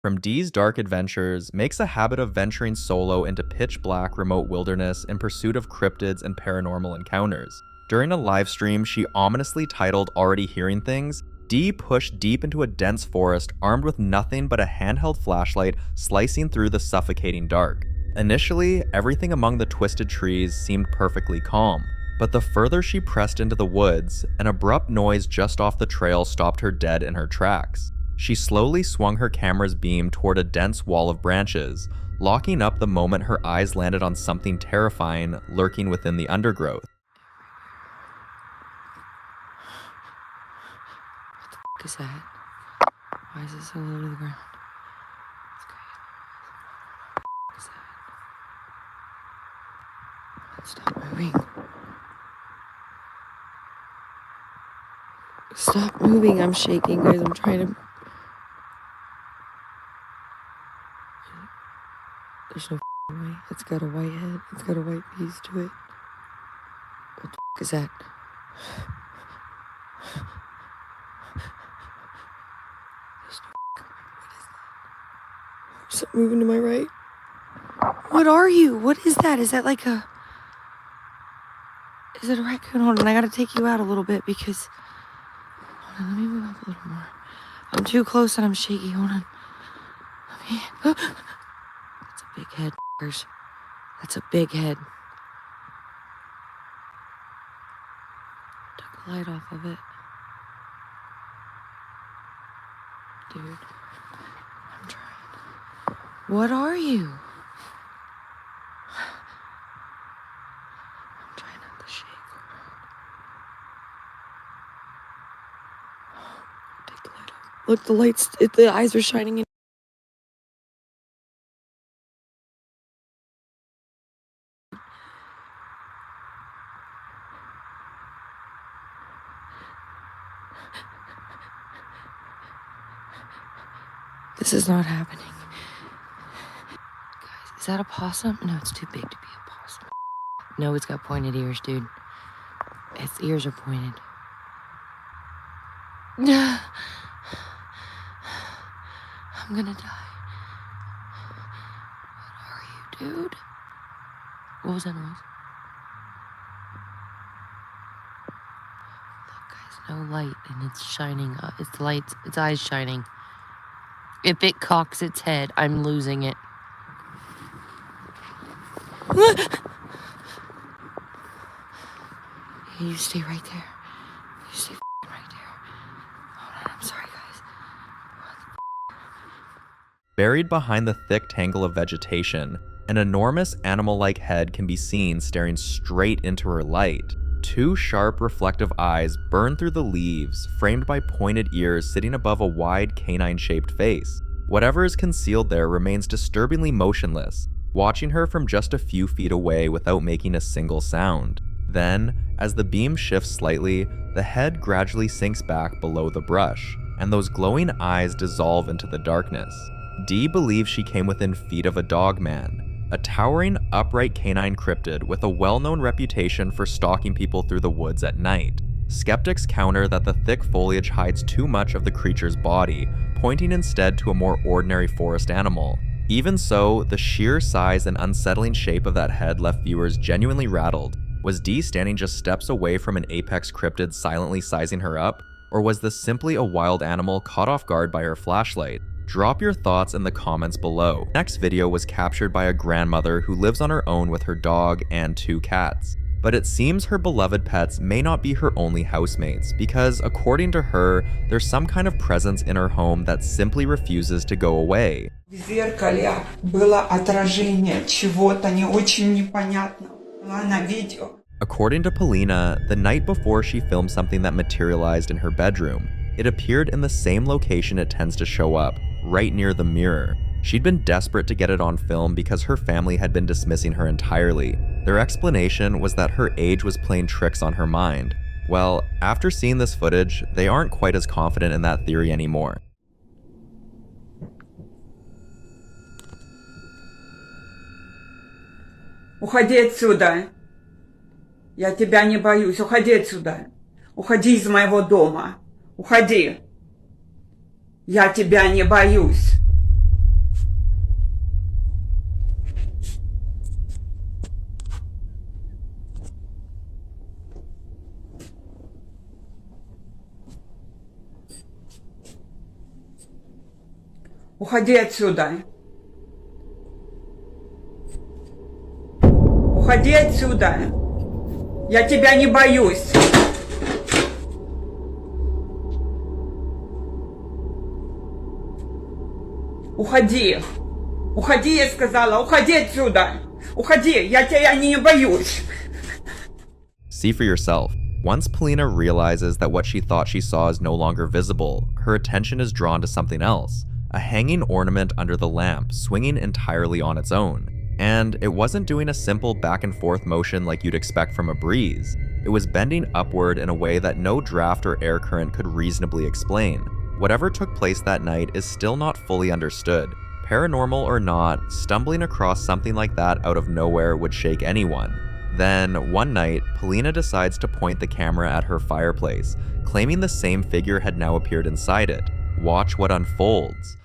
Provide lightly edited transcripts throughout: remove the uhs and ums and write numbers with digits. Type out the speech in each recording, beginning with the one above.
From Dee's dark adventures, makes a habit of venturing solo into pitch-black remote wilderness in pursuit of cryptids and paranormal encounters. During a live stream she ominously titled Already Hearing Things, Dee pushed deep into a dense forest armed with nothing but a handheld flashlight slicing through the suffocating dark. Initially, everything among the twisted trees seemed perfectly calm, but the further she pressed into the woods, an abrupt noise just off the trail stopped her dead in her tracks. She slowly swung her camera's beam toward a dense wall of branches, locking up the moment her eyes landed on something terrifying lurking within the undergrowth. What the f*** is that? Why is it so low to the ground? What is that? Stop moving. Stop moving, I'm shaking, guys. I'm trying to... There's no way. It's got a white head. It's got a white piece to it. What the is that? There's no what is that? Something moving to my right. What are you? What is that? Is that like a... Is it a raccoon? Hold on, I gotta take you out a little bit because... Hold on, let me move up a little more. I'm too close and I'm shaky. Hold on. Let me... That's a big head, f***ers. That's a big head. Took the light off of it. Dude, I'm trying. What are you? I'm trying not to shake. Take the light off. Look, the lights, the eyes are shining in. This is not happening. Guys, is that a possum? No, it's too big to be a possum. No, it's got pointed ears, dude. Its ears are pointed. I'm gonna die. What are you, dude? What was that noise? Look, guys, no light, and it's shining. It's lights. Its eyes shining. If it cocks its head, I'm losing it. You stay right there. You stay right there. Hold on, I'm sorry, guys. Buried behind the thick tangle of vegetation, an enormous animal-like head can be seen staring straight into her light. Two sharp, reflective eyes burn through the leaves, framed by pointed ears sitting above a wide, canine-shaped face. Whatever is concealed there remains disturbingly motionless, watching her from just a few feet away without making a single sound. Then, as the beam shifts slightly, the head gradually sinks back below the brush, and those glowing eyes dissolve into the darkness. Dee believes she came within feet of a dogman, a towering, upright canine cryptid with a well-known reputation for stalking people through the woods at night. Skeptics counter that the thick foliage hides too much of the creature's body, pointing instead to a more ordinary forest animal. Even so, the sheer size and unsettling shape of that head left viewers genuinely rattled. Was Dee standing just steps away from an apex cryptid silently sizing her up? Or was this simply a wild animal caught off guard by her flashlight? Drop your thoughts in the comments below. Next video was captured by a grandmother who lives on her own with her dog and 2 cats. But it seems her beloved pets may not be her only housemates, because according to her, there's some kind of presence in her home that simply refuses to go away. В зеркале было отражение чего-то не очень непонятного. На видео. According to Polina, the night before she filmed something that materialized in her bedroom. It appeared in the same location it tends to show up, right near the mirror. She'd been desperate to get it on film because her family had been dismissing her entirely. Their explanation was that her age was playing tricks on her mind. Well, after seeing this footage, they aren't quite as confident in that theory anymore. Уходи отсюда. Я тебя не боюсь. Уходи отсюда. Уходи из моего дома. Уходи. Я тебя не боюсь. Уходи отсюда. Уходи отсюда. Я тебя не боюсь. Уходи. Уходи, я сказала. Уходи отсюда. Уходи. Я тебя не боюсь. See for yourself. Once Polina realizes that what she thought she saw is no longer visible, her attention is drawn to something else. A hanging ornament under the lamp, swinging entirely on its own. And it wasn't doing a simple back and forth motion like you'd expect from a breeze. It was bending upward in a way that no draft or air current could reasonably explain. Whatever took place that night is still not fully understood. Paranormal or not, stumbling across something like that out of nowhere would shake anyone. Then, one night, Polina decides to point the camera at her fireplace, claiming the same figure had now appeared inside it. Watch what unfolds.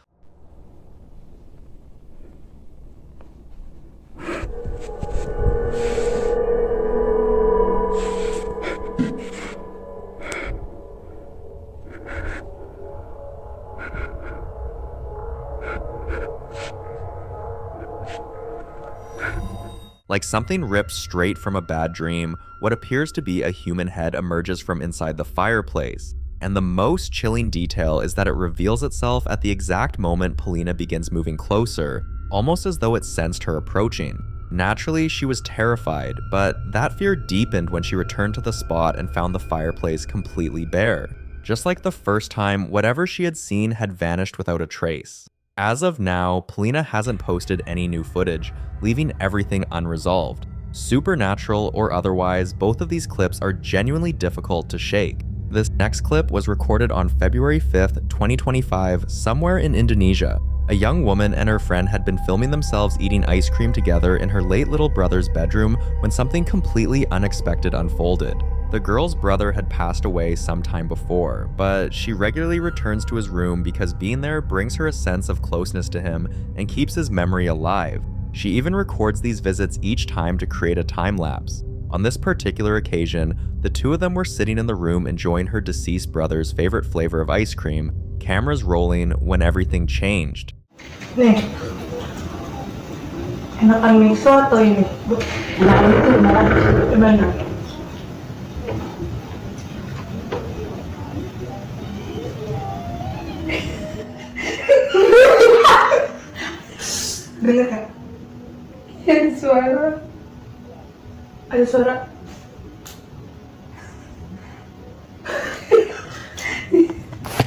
Like something ripped straight from a bad dream, what appears to be a human head emerges from inside the fireplace. And the most chilling detail is that it reveals itself at the exact moment Polina begins moving closer, almost as though it sensed her approaching. Naturally, she was terrified, but that fear deepened when she returned to the spot and found the fireplace completely bare. Just like the first time, whatever she had seen had vanished without a trace. As of now, Polina hasn't posted any new footage, leaving everything unresolved. Supernatural or otherwise, both of these clips are genuinely difficult to shake. This next clip was recorded on February 5th, 2025, somewhere in Indonesia. A young woman and her friend had been filming themselves eating ice cream together in her late little brother's bedroom when something completely unexpected unfolded. The girl's brother had passed away some time before, but she regularly returns to his room because being there brings her a sense of closeness to him and keeps his memory alive. She even records these visits each time to create a time lapse. On this particular occasion, the two of them were sitting in the room enjoying her deceased brother's favorite flavor of ice cream, cameras rolling, when everything changed. Nih, enakan miso atau ini? Enakan itu, gimana? Dengar kan? Ada suara. Ada suara.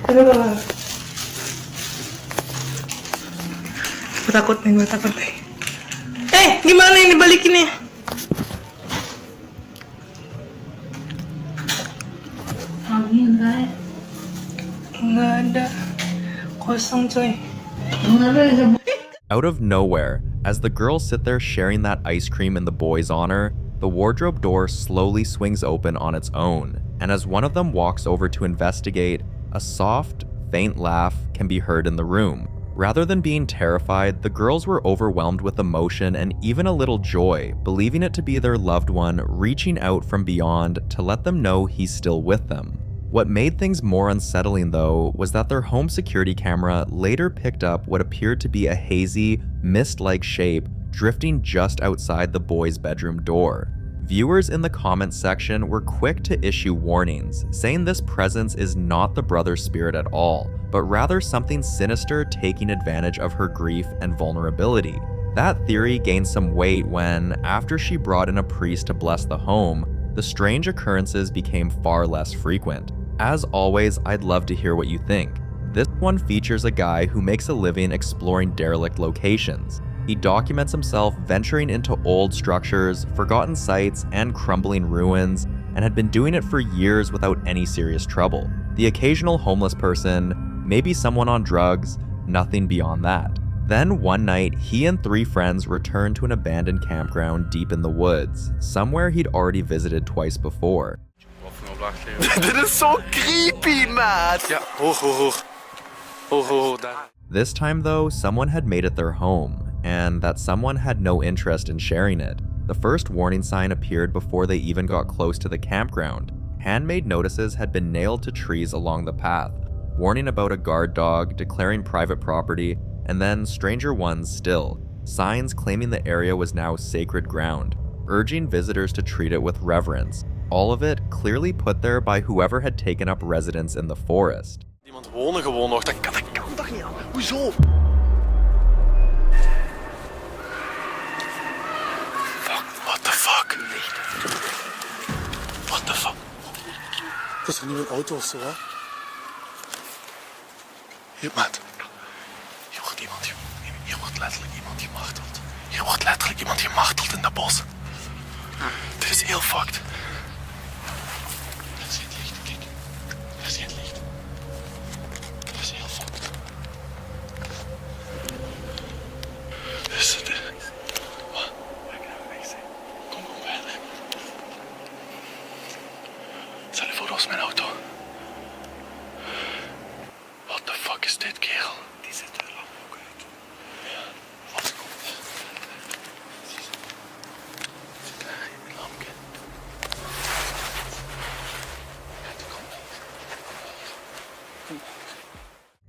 Kenapa? Gue takut nih. Gimana ini balikinnya? Angin kayak. Nggak ada. Kosong coy. Out of nowhere, as the girls sit there sharing that ice cream in the boy's honor, the wardrobe door slowly swings open on its own, and as one of them walks over to investigate, a soft, faint laugh can be heard in the room. Rather than being terrified, the girls were overwhelmed with emotion and even a little joy, believing it to be their loved one reaching out from beyond to let them know he's still with them. What made things more unsettling though was that their home security camera later picked up what appeared to be a hazy, mist-like shape drifting just outside the boy's bedroom door. Viewers in the comments section were quick to issue warnings, saying this presence is not the brother's spirit at all, but rather something sinister taking advantage of her grief and vulnerability. That theory gained some weight when, after she brought in a priest to bless the home, the strange occurrences became far less frequent. As always, I'd love to hear what you think. This one features a guy who makes a living exploring derelict locations. He documents himself venturing into old structures, forgotten sites, and crumbling ruins, and had been doing it for years without any serious trouble. The occasional homeless person, maybe someone on drugs, nothing beyond that. Then one night, he and 3 friends returned to an abandoned campground deep in the woods, somewhere he'd already visited twice before. That is so creepy, man! Ja, hoog. This time though, someone had made it their home, and that someone had no interest in sharing it. The first warning sign appeared before they even got close to the campground. Handmade notices had been nailed to trees along the path, warning about a guard dog, declaring private property, and then stranger ones still, signs claiming the area was now sacred ground, urging visitors to treat it with reverence, all of it clearly put there by whoever had taken up residence in the forest. Iemand wonen gewoon nog, dat kan toch niet aan. Hoezo? What the fuck? What the fuck? Dat is er niet een auto of zo, hè? Hier, maat. Hier wordt iemand, hier wordt letterlijk iemand gemarteld. Hier wordt letterlijk iemand gemarteld in dat bos. Dit is heel fucked. Er is geen licht, kijk. Er is geen licht. Dat is heel fucked. Dus het... Wat? Kom verder. Stel je voor, dat was mijn auto. What the fuck is dit, kerel? Die zet de lamp ook uit. Ja, wat komt er? Zit daar een lampje?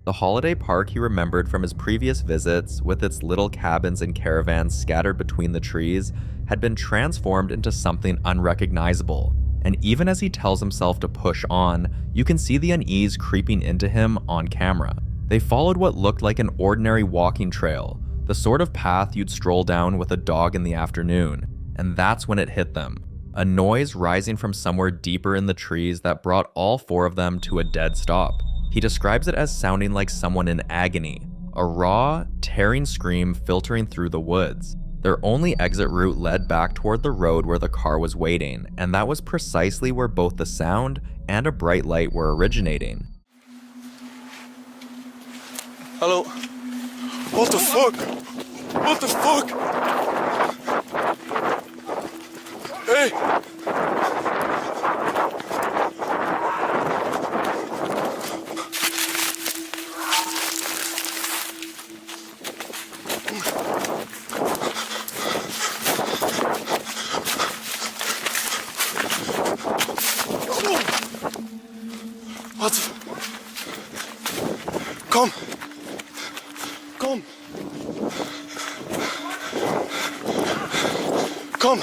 The holiday park he remembered from his previous visits, with its little cabins and caravans scattered between the trees, had been transformed into something unrecognizable. And even as he tells himself to push on, you can see the unease creeping into him on camera. They followed what looked like an ordinary walking trail, the sort of path you'd stroll down with a dog in the afternoon. And that's when it hit them. A noise rising from somewhere deeper in the trees that brought all four of them to a dead stop. He describes it as sounding like someone in agony, a raw, tearing scream filtering through the woods. Their only exit route led back toward the road where the car was waiting, and that was precisely where both the sound and a bright light were originating. Hallo? What the fuck? What the fuck? Hey! Wat? Kom! Kom! Kom!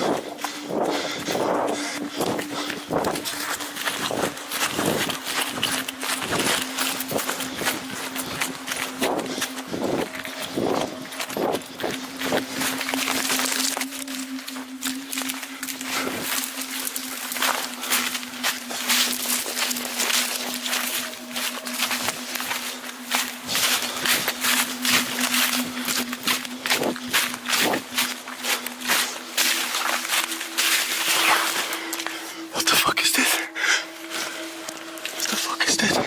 What the fuck is dit? What the fuck is dit?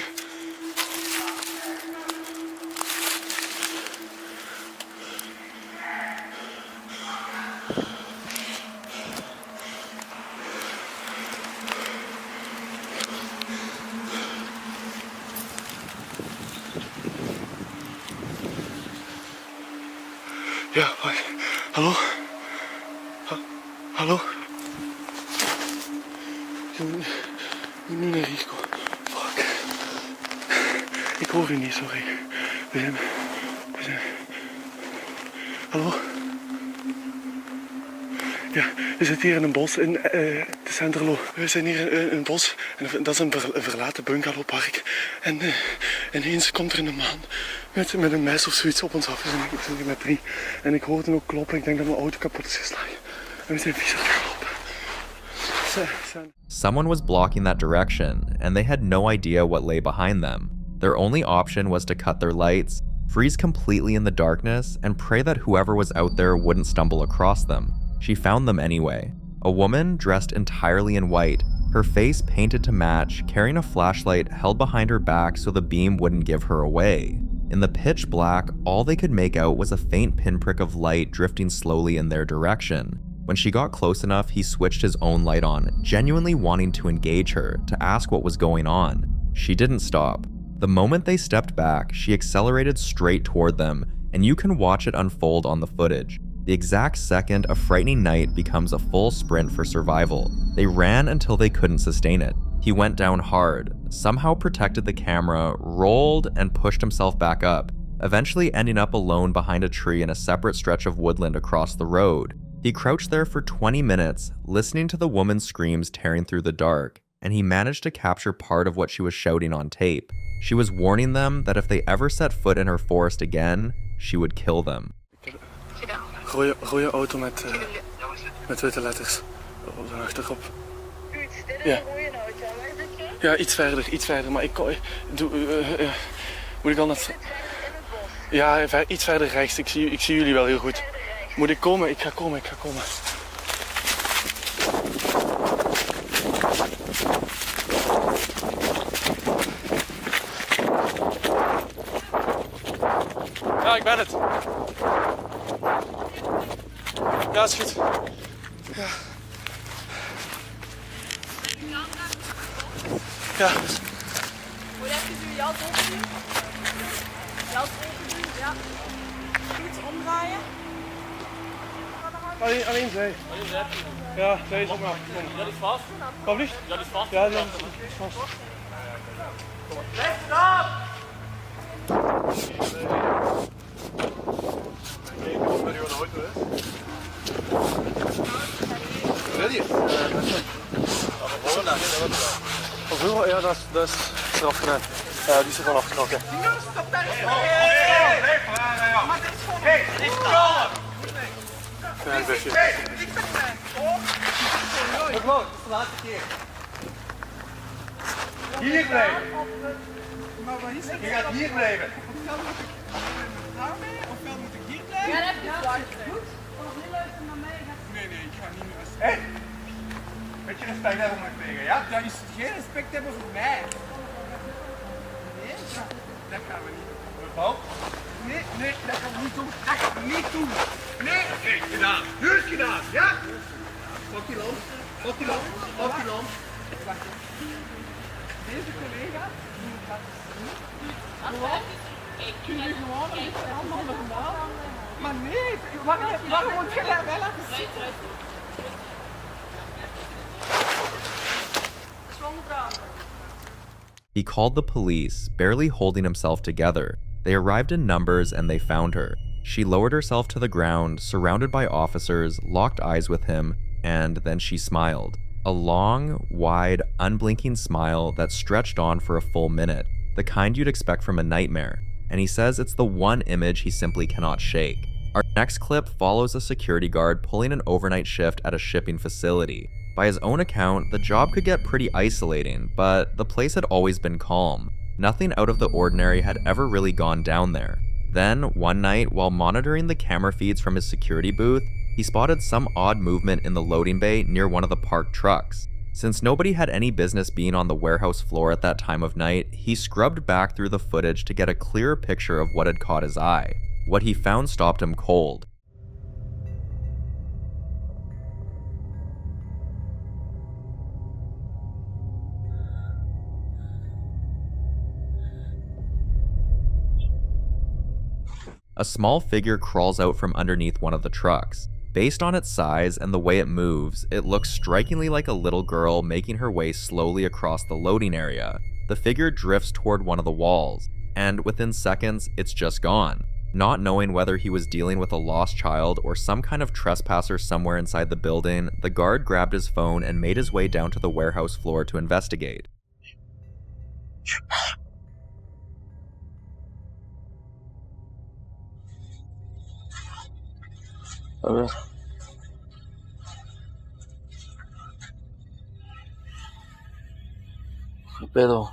Ja, wacht. Hallo? Hallo? Je moet niet naar hier komen. Fuck. Ik hoor u niet, sorry. We zijn... Hallo? Ja, we zitten hier in een bos in de Centerlo. We zijn hier in een bos en dat is een verlaten bungalowpark. En ineens komt er een man met een mes of zoiets op ons af. We zijn hier met 3. En ik hoorde ook kloppen. Ik denk dat mijn auto kapot is geslagen. En we zijn vies aan het lopen. Someone was blocking that direction, and they had no idea what lay behind them. Their only option was to cut their lights, freeze completely in the darkness, and pray that whoever was out there wouldn't stumble across them. She found them anyway. A woman dressed entirely in white, her face painted to match, carrying a flashlight held behind her back so the beam wouldn't give her away. In the pitch black, all they could make out was a faint pinprick of light drifting slowly in their direction. When she got close enough, he switched his own light on, genuinely wanting to engage her, to ask what was going on. She didn't stop. The moment they stepped back, she accelerated straight toward them, and you can watch it unfold on the footage. The exact second a frightening night becomes a full sprint for survival. They ran until they couldn't sustain it. He went down hard, somehow protected the camera, rolled, and pushed himself back up. eventually ending up alone behind a tree in a separate stretch of woodland across the road. He crouched there for 20 minutes, listening to the woman's screams tearing through the dark, and he managed to capture part of what she was shouting on tape. She was warning them that if they ever set foot in her forest again, she would kill them. Rode auto met witte letters op de achterkop. Ja. Ja, iets verder, maar ik kan... moet ik al naar... Ja, iets verder rechts, ik zie jullie wel heel goed. Moet ik komen? Ik ga komen. Ja, ik ben het. Ja, is goed. Ja. Ja. Moet even je jas opdoen? Jas opdoen, ja. Goed, omdraaien. Alleen zij. Ja, zij is maar. Ja, die is vast. Wat liefst? Ja, die is vast. Ja, die is vast. Blijf staan! Ik kom met uw auto, hè. Ready? Van vroeger, ja, dat is eraf gedaan. Ja, die is er van afgetrokken. Hey, ik kom! Ja, een beetje. Gewoon, dat is de laatste keer. Hier blijven. Je gaat hier blijven. Ofwel moet ik hier blijven? Ja, dat heb je goed. Of niet luisteren naar mij. Nee, ik ga niet meer respect. Hé! Beetje respect hebben voor mij, ja? Dat is geen respect hebben voor mij. Nee, Dat gaan we niet doen. Mevrouw? nee, dat gaan we niet doen. Dat gaan we niet doen. Nee! Oké, gedaan. Nu is het gedaan, ja? Pak die lamp. Pak die lamp. Pak die lamp. Deze collega, die gaat gewoon. Kun je gewoon een beetje allemaal normaal? Maar nee, waarom moet je daar wel laten zitten? He called the police, barely holding himself together. They arrived in numbers and they found her. She lowered herself to the ground, surrounded by officers, locked eyes with him, and then she smiled. A long, wide, unblinking smile that stretched on for a full minute, the kind you'd expect from a nightmare. And he says it's the one image he simply cannot shake. Our next clip follows a security guard pulling an overnight shift at a shipping facility. By his own account, the job could get pretty isolating, but the place had always been calm. Nothing out of the ordinary had ever really gone down there. Then, one night, while monitoring the camera feeds from his security booth, he spotted some odd movement in the loading bay near one of the parked trucks. Since nobody had any business being on the warehouse floor at that time of night, he scrubbed back through the footage to get a clearer picture of what had caught his eye. What he found stopped him cold. A small figure crawls out from underneath one of the trucks. Based on its size and the way it moves, it looks strikingly like a little girl making her way slowly across the loading area. The figure drifts toward one of the walls, and within seconds, it's just gone. Not knowing whether he was dealing with a lost child or some kind of trespasser somewhere inside the building, the guard grabbed his phone and made his way down to the warehouse floor to investigate. A ver. ¿Qué pedo?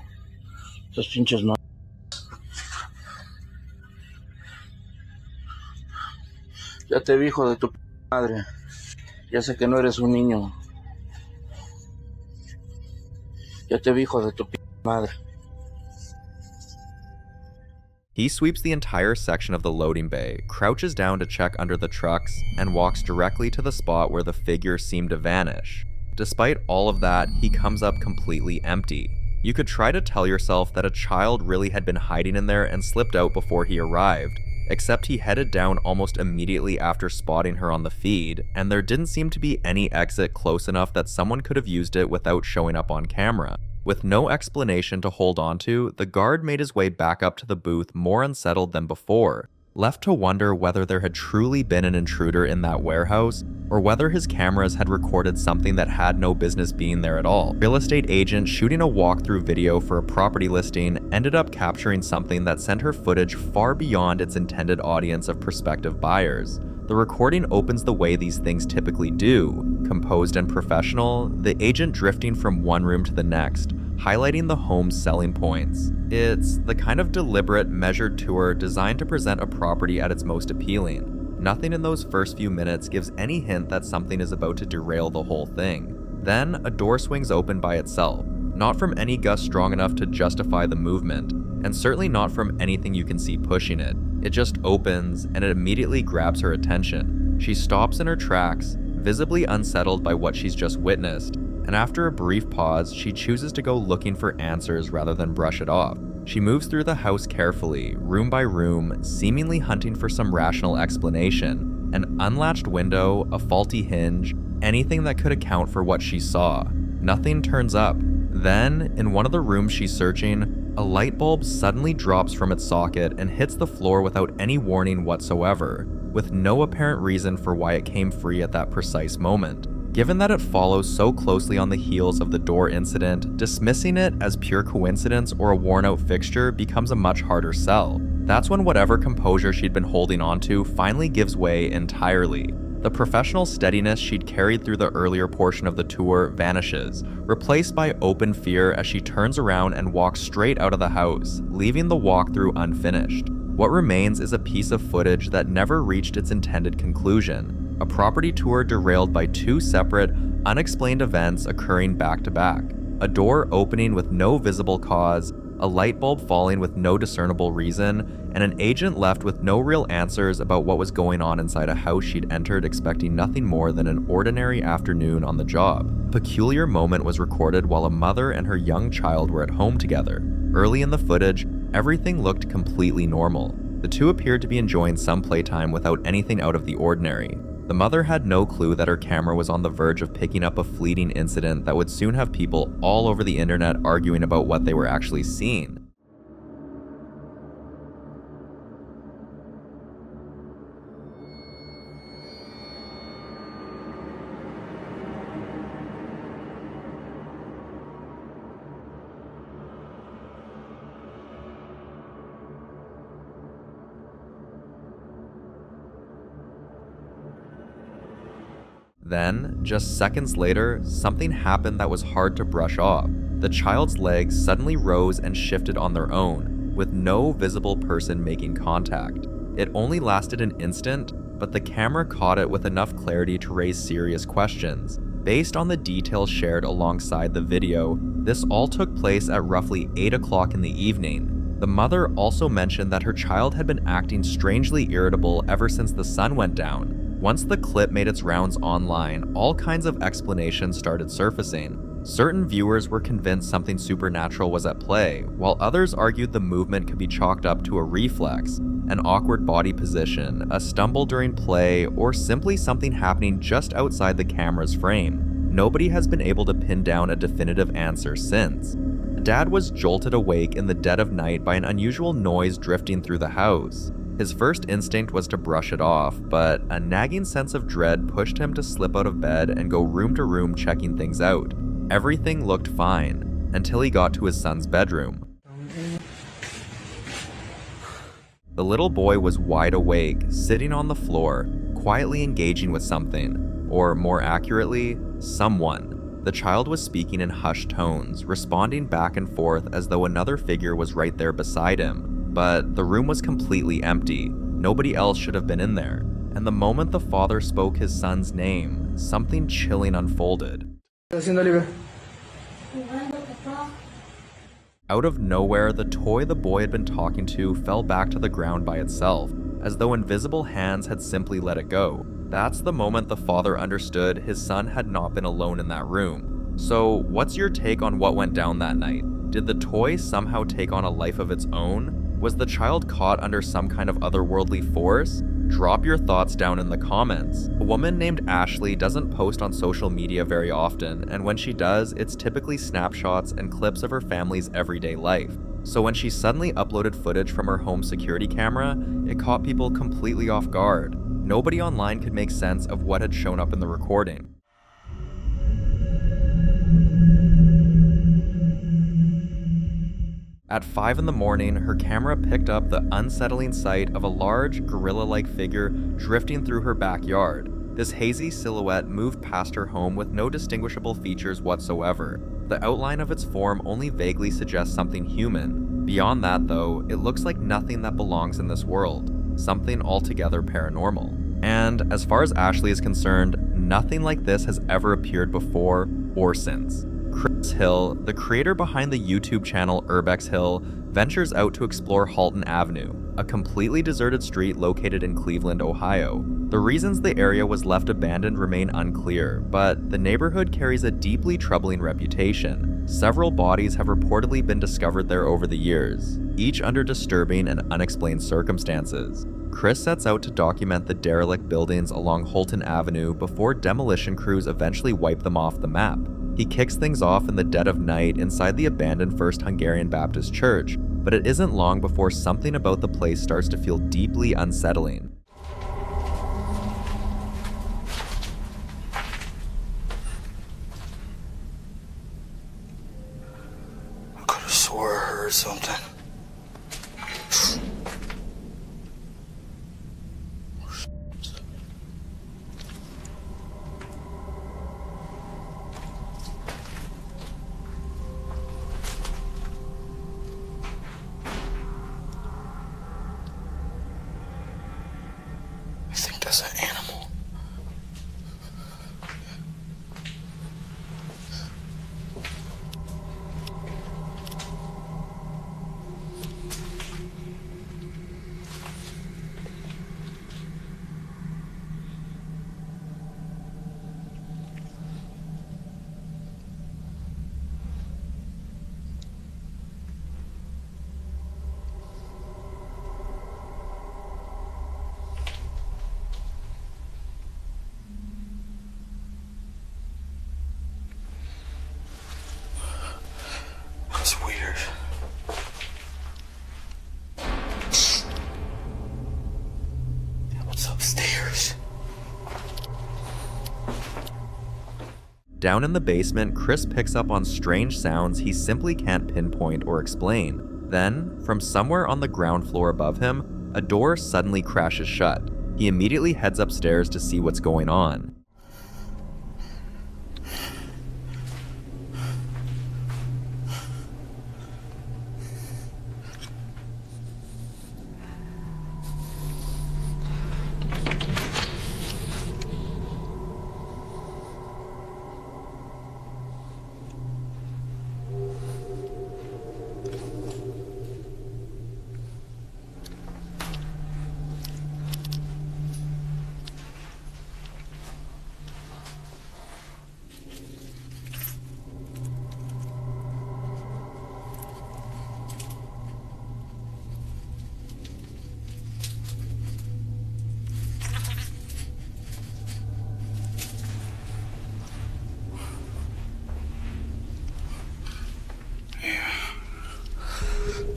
Esas pinches no. Ya te vi, hijo de tu madre. Ya sé que no eres un niño. Ya te vi, hijo de tu madre. He sweeps the entire section of the loading bay, crouches down to check under the trucks, and walks directly to the spot where the figure seemed to vanish. Despite all of that, he comes up completely empty. You could try to tell yourself that a child really had been hiding in there and slipped out before he arrived, except he headed down almost immediately after spotting her on the feed, and there didn't seem to be any exit close enough that someone could have used it without showing up on camera. With no explanation to hold onto, the guard made his way back up to the booth more unsettled than before, left to wonder whether there had truly been an intruder in that warehouse, or whether his cameras had recorded something that had no business being there at all. Real estate agent shooting a walkthrough video for a property listing ended up capturing something that sent her footage far beyond its intended audience of prospective buyers. The recording opens the way these things typically do, composed and professional, the agent drifting from one room to the next, highlighting the home's selling points. It's the kind of deliberate, measured tour designed to present a property at its most appealing. Nothing in those first few minutes gives any hint that something is about to derail the whole thing. Then, a door swings open by itself, not from any gust strong enough to justify the movement, and certainly not from anything you can see pushing it. It just opens, and it immediately grabs her attention. She stops in her tracks, visibly unsettled by what she's just witnessed, and after a brief pause, she chooses to go looking for answers rather than brush it off. She moves through the house carefully, room by room, seemingly hunting for some rational explanation. An unlatched window, a faulty hinge, anything that could account for what she saw. Nothing turns up. Then, in one of the rooms she's searching, a light bulb suddenly drops from its socket and hits the floor without any warning whatsoever, with no apparent reason for why it came free at that precise moment. Given that it follows so closely on the heels of the door incident, dismissing it as pure coincidence or a worn-out fixture becomes a much harder sell. That's when whatever composure she'd been holding onto finally gives way entirely. The professional steadiness she'd carried through the earlier portion of the tour vanishes, replaced by open fear as she turns around and walks straight out of the house, leaving the walkthrough unfinished. What remains is a piece of footage that never reached its intended conclusion, a property tour derailed by two separate, unexplained events occurring back to back. A door opening with no visible cause, a light bulb falling with no discernible reason, and an agent left with no real answers about what was going on inside a house she'd entered expecting nothing more than an ordinary afternoon on the job. A peculiar moment was recorded while a mother and her young child were at home together. Early in the footage, everything looked completely normal. The two appeared to be enjoying some playtime without anything out of the ordinary. The mother had no clue that her camera was on the verge of picking up a fleeting incident that would soon have people all over the internet arguing about what they were actually seeing. Then, just seconds later, something happened that was hard to brush off. The child's legs suddenly rose and shifted on their own, with no visible person making contact. It only lasted an instant, but the camera caught it with enough clarity to raise serious questions. Based on the details shared alongside the video, this all took place at roughly 8 o'clock in the evening. The mother also mentioned that her child had been acting strangely irritable ever since the sun went down. Once the clip made its rounds online, all kinds of explanations started surfacing. Certain viewers were convinced something supernatural was at play, while others argued the movement could be chalked up to a reflex, an awkward body position, a stumble during play, or simply something happening just outside the camera's frame. Nobody has been able to pin down a definitive answer since. Dad was jolted awake in the dead of night by an unusual noise drifting through the house. His first instinct was to brush it off, but a nagging sense of dread pushed him to slip out of bed and go room to room checking things out. Everything looked fine, until he got to his son's bedroom. The little boy was wide awake, sitting on the floor, quietly engaging with something, or more accurately, someone. The child was speaking in hushed tones, responding back and forth as though another figure was right there beside him. But the room was completely empty. Nobody else should have been in there. And the moment the father spoke his son's name, something chilling unfolded. Out of nowhere, the toy the boy had been talking to fell back to the ground by itself, as though invisible hands had simply let it go. That's the moment the father understood his son had not been alone in that room. So, what's your take on what went down that night? Did the toy somehow take on a life of its own? Was the child caught under some kind of otherworldly force? Drop your thoughts down in the comments. A woman named Ashley doesn't post on social media very often, and when she does, it's typically snapshots and clips of her family's everyday life. So when she suddenly uploaded footage from her home security camera, it caught people completely off guard. Nobody online could make sense of what had shown up in the recording. At 5 in the morning, her camera picked up the unsettling sight of a large, gorilla-like figure drifting through her backyard. This hazy silhouette moved past her home with no distinguishable features whatsoever. The outline of its form only vaguely suggests something human. Beyond that, though, it looks like nothing that belongs in this world. Something altogether paranormal. And as far as Ashley is concerned, nothing like this has ever appeared before or since. Chris Hill, the creator behind the YouTube channel Urbex Hill, ventures out to explore Halton Avenue, a completely deserted street located in Cleveland, Ohio. The reasons the area was left abandoned remain unclear, but the neighborhood carries a deeply troubling reputation. Several bodies have reportedly been discovered there over the years, each under disturbing and unexplained circumstances. Chris sets out to document the derelict buildings along Halton Avenue before demolition crews eventually wipe them off the map. He kicks things off in the dead of night inside the abandoned First Hungarian Baptist Church, but it isn't long before something about the place starts to feel deeply unsettling. I could have swore I heard something. I think that's an animal. That's weird. What's upstairs? Down in the basement, Chris picks up on strange sounds he simply can't pinpoint or explain. Then, from somewhere on the ground floor above him, a door suddenly crashes shut. He immediately heads upstairs to see what's going on.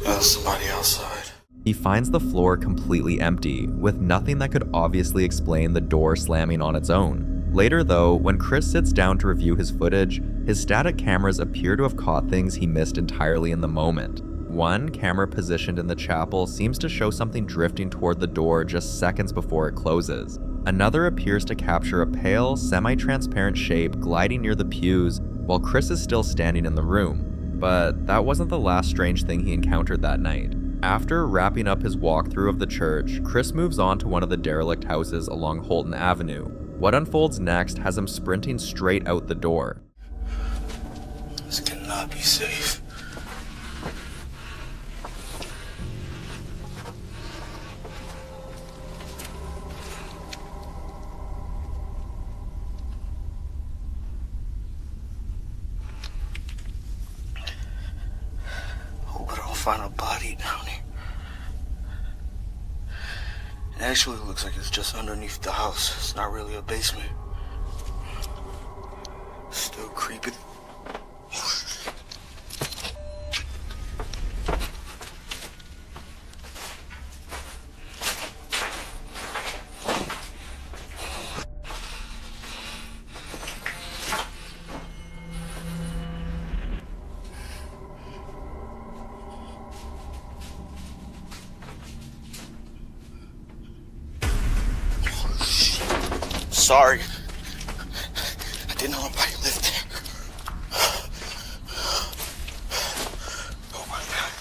There's somebody outside. He finds the floor completely empty, with nothing that could obviously explain the door slamming on its own. Later though, when Chris sits down to review his footage, his static cameras appear to have caught things he missed entirely in the moment. One camera positioned in the chapel seems to show something drifting toward the door just seconds before it closes. Another appears to capture a pale, semi-transparent shape gliding near the pews while Chris is still standing in the room. But that wasn't the last strange thing he encountered that night. After wrapping up his walkthrough of the church, Chris moves on to one of the derelict houses along Halton Avenue. What unfolds next has him sprinting straight out the door. This cannot be safe. Hope I don't find a body down here. It actually looks like it's just underneath the house. It's not really a basement. Still creepy. Sorry. I didn't know nobody lived there. Oh my God.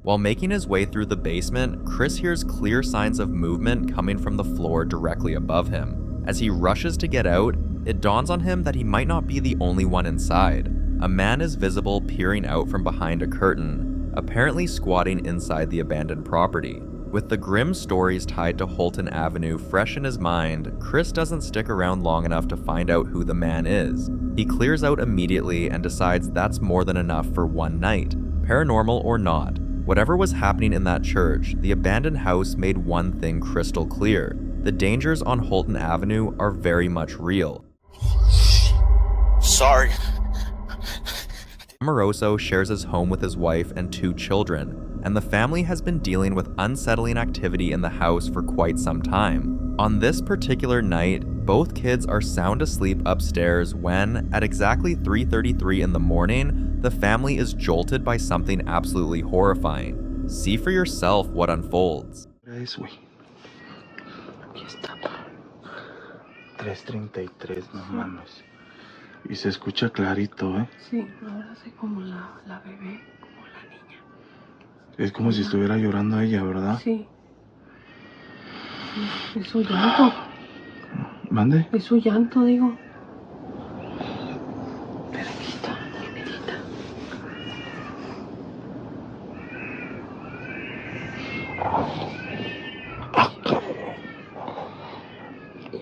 While making his way through the basement, Chris hears clear signs of movement coming from the floor directly above him. As he rushes to get out, it dawns on him that he might not be the only one inside. A man is visible peering out from behind a curtain, apparently squatting inside the abandoned property. With the grim stories tied to Holton Avenue fresh in his mind, Chris doesn't stick around long enough to find out who the man is. He clears out immediately and decides that's more than enough for one night. Paranormal or not, whatever was happening in that church, the abandoned house made one thing crystal clear. The dangers on Holton Avenue are very much real. Sorry. Amoroso shares his home with his wife and 2 children, and the family has been dealing with unsettling activity in the house for quite some time. On this particular night, both kids are sound asleep upstairs when, at exactly 3:33 in the morning, the family is jolted by something absolutely horrifying. See for yourself what unfolds. Es, güey. Aquí está. 3:33, no mames. Y se escucha clarito, ¿eh? Sí, ahora sé como la bebé, como la niña. Es como si estuviera llorando ella, ¿verdad? Sí. Es su llanto. ¿Mande? Es su llanto, digo. Pero aquí está, medita.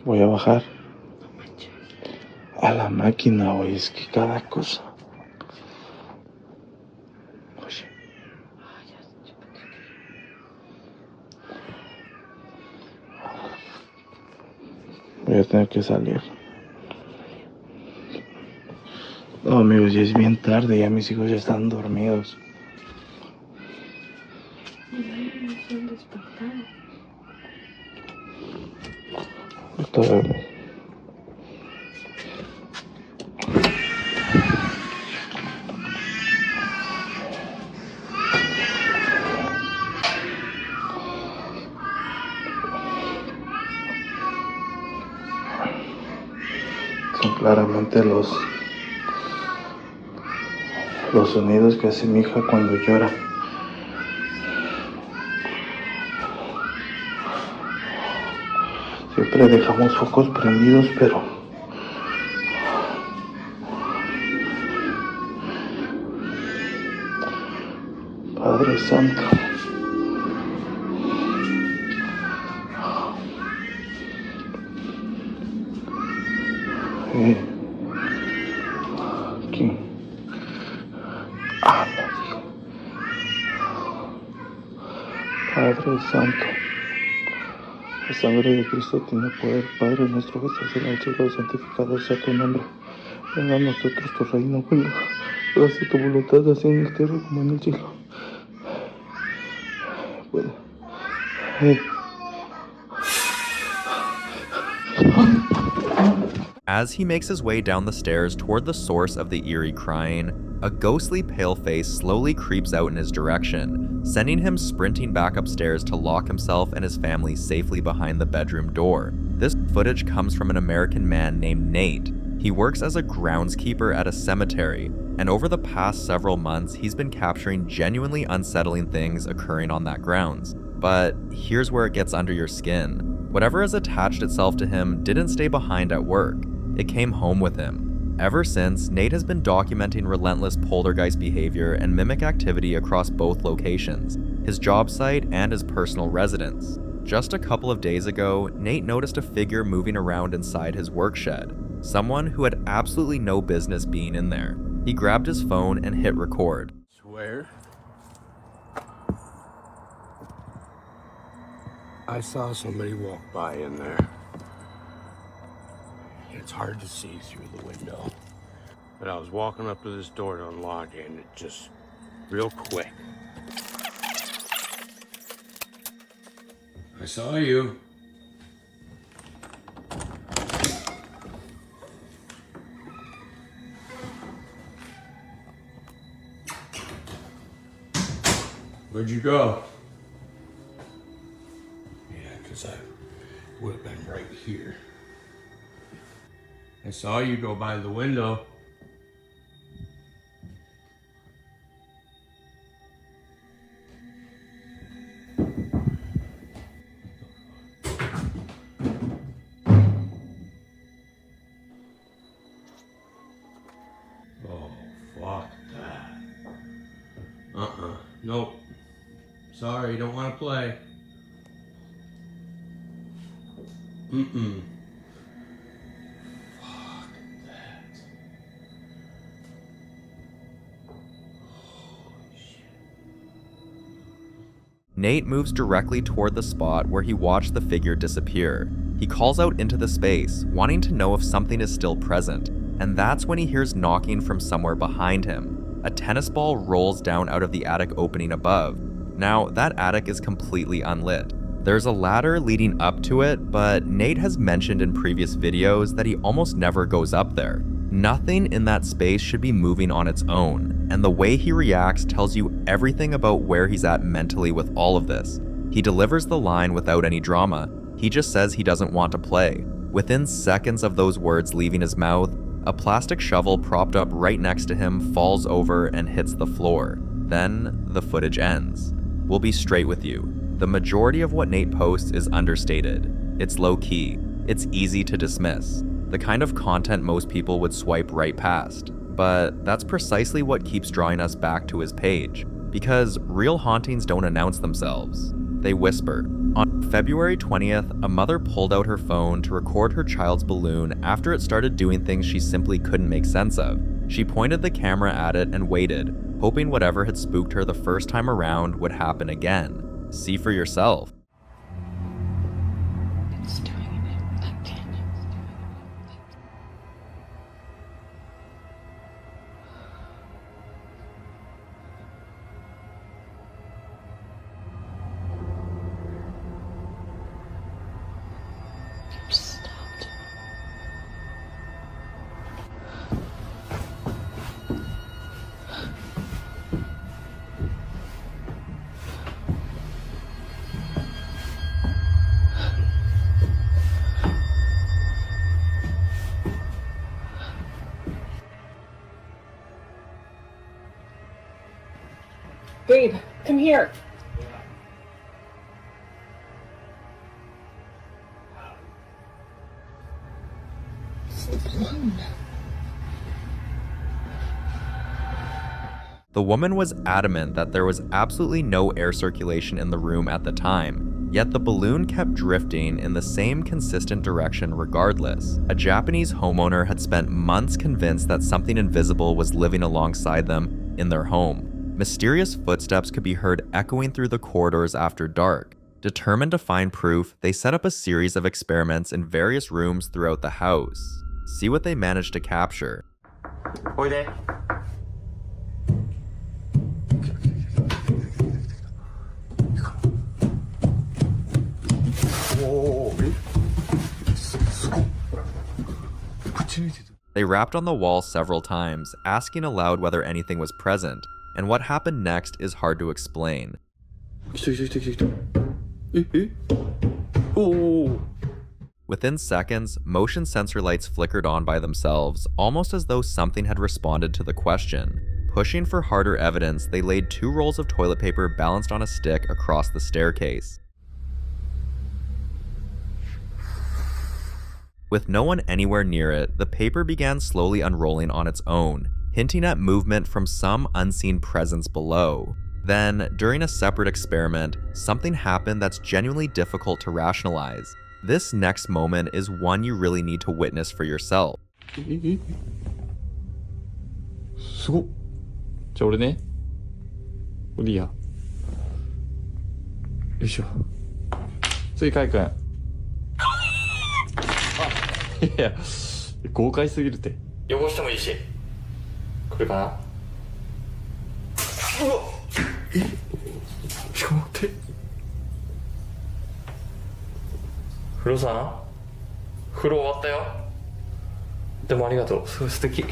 Voy a bajar a la máquina, güey. Es que cada cosa. Oye. Voy a tener que salir. No, amigos, ya es bien tarde. Ya mis hijos ya están dormidos. Todavía. Son claramente los sonidos que hace mi hija cuando llora. Siempre dejamos focos prendidos, pero Padre Santo. Aquí. Ah, no, hijo. Padre Santo. La sangre de Cristo tiene poder. Padre nuestro que estás en el cielo, santificado sea tu nombre. Venga a nosotros tu reino, venga. Hágase tu voluntad, así en la tierra como en el cielo. Bueno. As he makes his way down the stairs toward the source of the eerie crying, a ghostly pale face slowly creeps out in his direction, sending him sprinting back upstairs to lock himself and his family safely behind the bedroom door. This footage comes from an American man named Nate. He works as a groundskeeper at a cemetery, and over the past several months, he's been capturing genuinely unsettling things occurring on that grounds. But here's where it gets under your skin. Whatever has attached itself to him didn't stay behind at work. It came home with him. Ever since, Nate has been documenting relentless poltergeist behavior and mimic activity across both locations, his job site and his personal residence. Just a couple of days ago, Nate noticed a figure moving around inside his work shed, someone who had absolutely no business being in there. He grabbed his phone and hit record. Swear? I saw somebody walk by in there. It's hard to see through the window. But I was walking up to this door to unlock it, and it just real quick. I saw you. Where'd you go? Yeah, because I would have been right here. I saw you go by the window. Oh, fuck that. Nope. Sorry, don't want to play. Fuck that. Holy shit. Nate moves directly toward the spot where he watched the figure disappear. He calls out into the space, wanting to know if something is still present, and that's when he hears knocking from somewhere behind him. A tennis ball rolls down out of the attic opening above. Now, that attic is completely unlit. There's a ladder leading up to it, but Nate has mentioned in previous videos that he almost never goes up there. Nothing in that space should be moving on its own, and the way he reacts tells you everything about where he's at mentally with all of this. He delivers the line without any drama. He just says he doesn't want to play. Within seconds of those words leaving his mouth, a plastic shovel propped up right next to him falls over and hits the floor. Then the footage ends. We'll be straight with you. The majority of what Nate posts is understated. It's low-key. It's easy to dismiss. The kind of content most people would swipe right past. But that's precisely what keeps drawing us back to his page. Because real hauntings don't announce themselves. They whisper. On February 20th, a mother pulled out her phone to record her child's balloon after it started doing things she simply couldn't make sense of. She pointed the camera at it and waited, hoping whatever had spooked her the first time around would happen again. See for yourself. It's doing it again. It stopped. Babe, come here. The woman was adamant that there was absolutely no air circulation in the room at the time, yet the balloon kept drifting in the same consistent direction regardless. A Japanese homeowner had spent months convinced that something invisible was living alongside them in their home. Mysterious footsteps could be heard echoing through the corridors after dark. Determined to find proof, they set up a series of experiments in various rooms throughout the house. See what they managed to capture. Oide. They rapped on the wall several times, asking aloud whether anything was present, and what happened next is hard to explain. Within seconds, motion sensor lights flickered on by themselves, almost as though something had responded to the question. Pushing for harder evidence, they laid 2 rolls of toilet paper balanced on a stick across the staircase. With no one anywhere near it, the paper began slowly unrolling on its own, hinting at movement from some unseen presence below. Then, during a separate experiment, something happened that's genuinely difficult to rationalize. This next moment is one you really need to witness for yourself. すごっ。じゃあ俺ね。これいいや。よいしょ。次カイ君。いや、豪快すぎるって。汚してもいいし。これかな。うわえ、ちょっと待って。風呂さん、風呂終わったよ。でもありがとう。すごい素敵。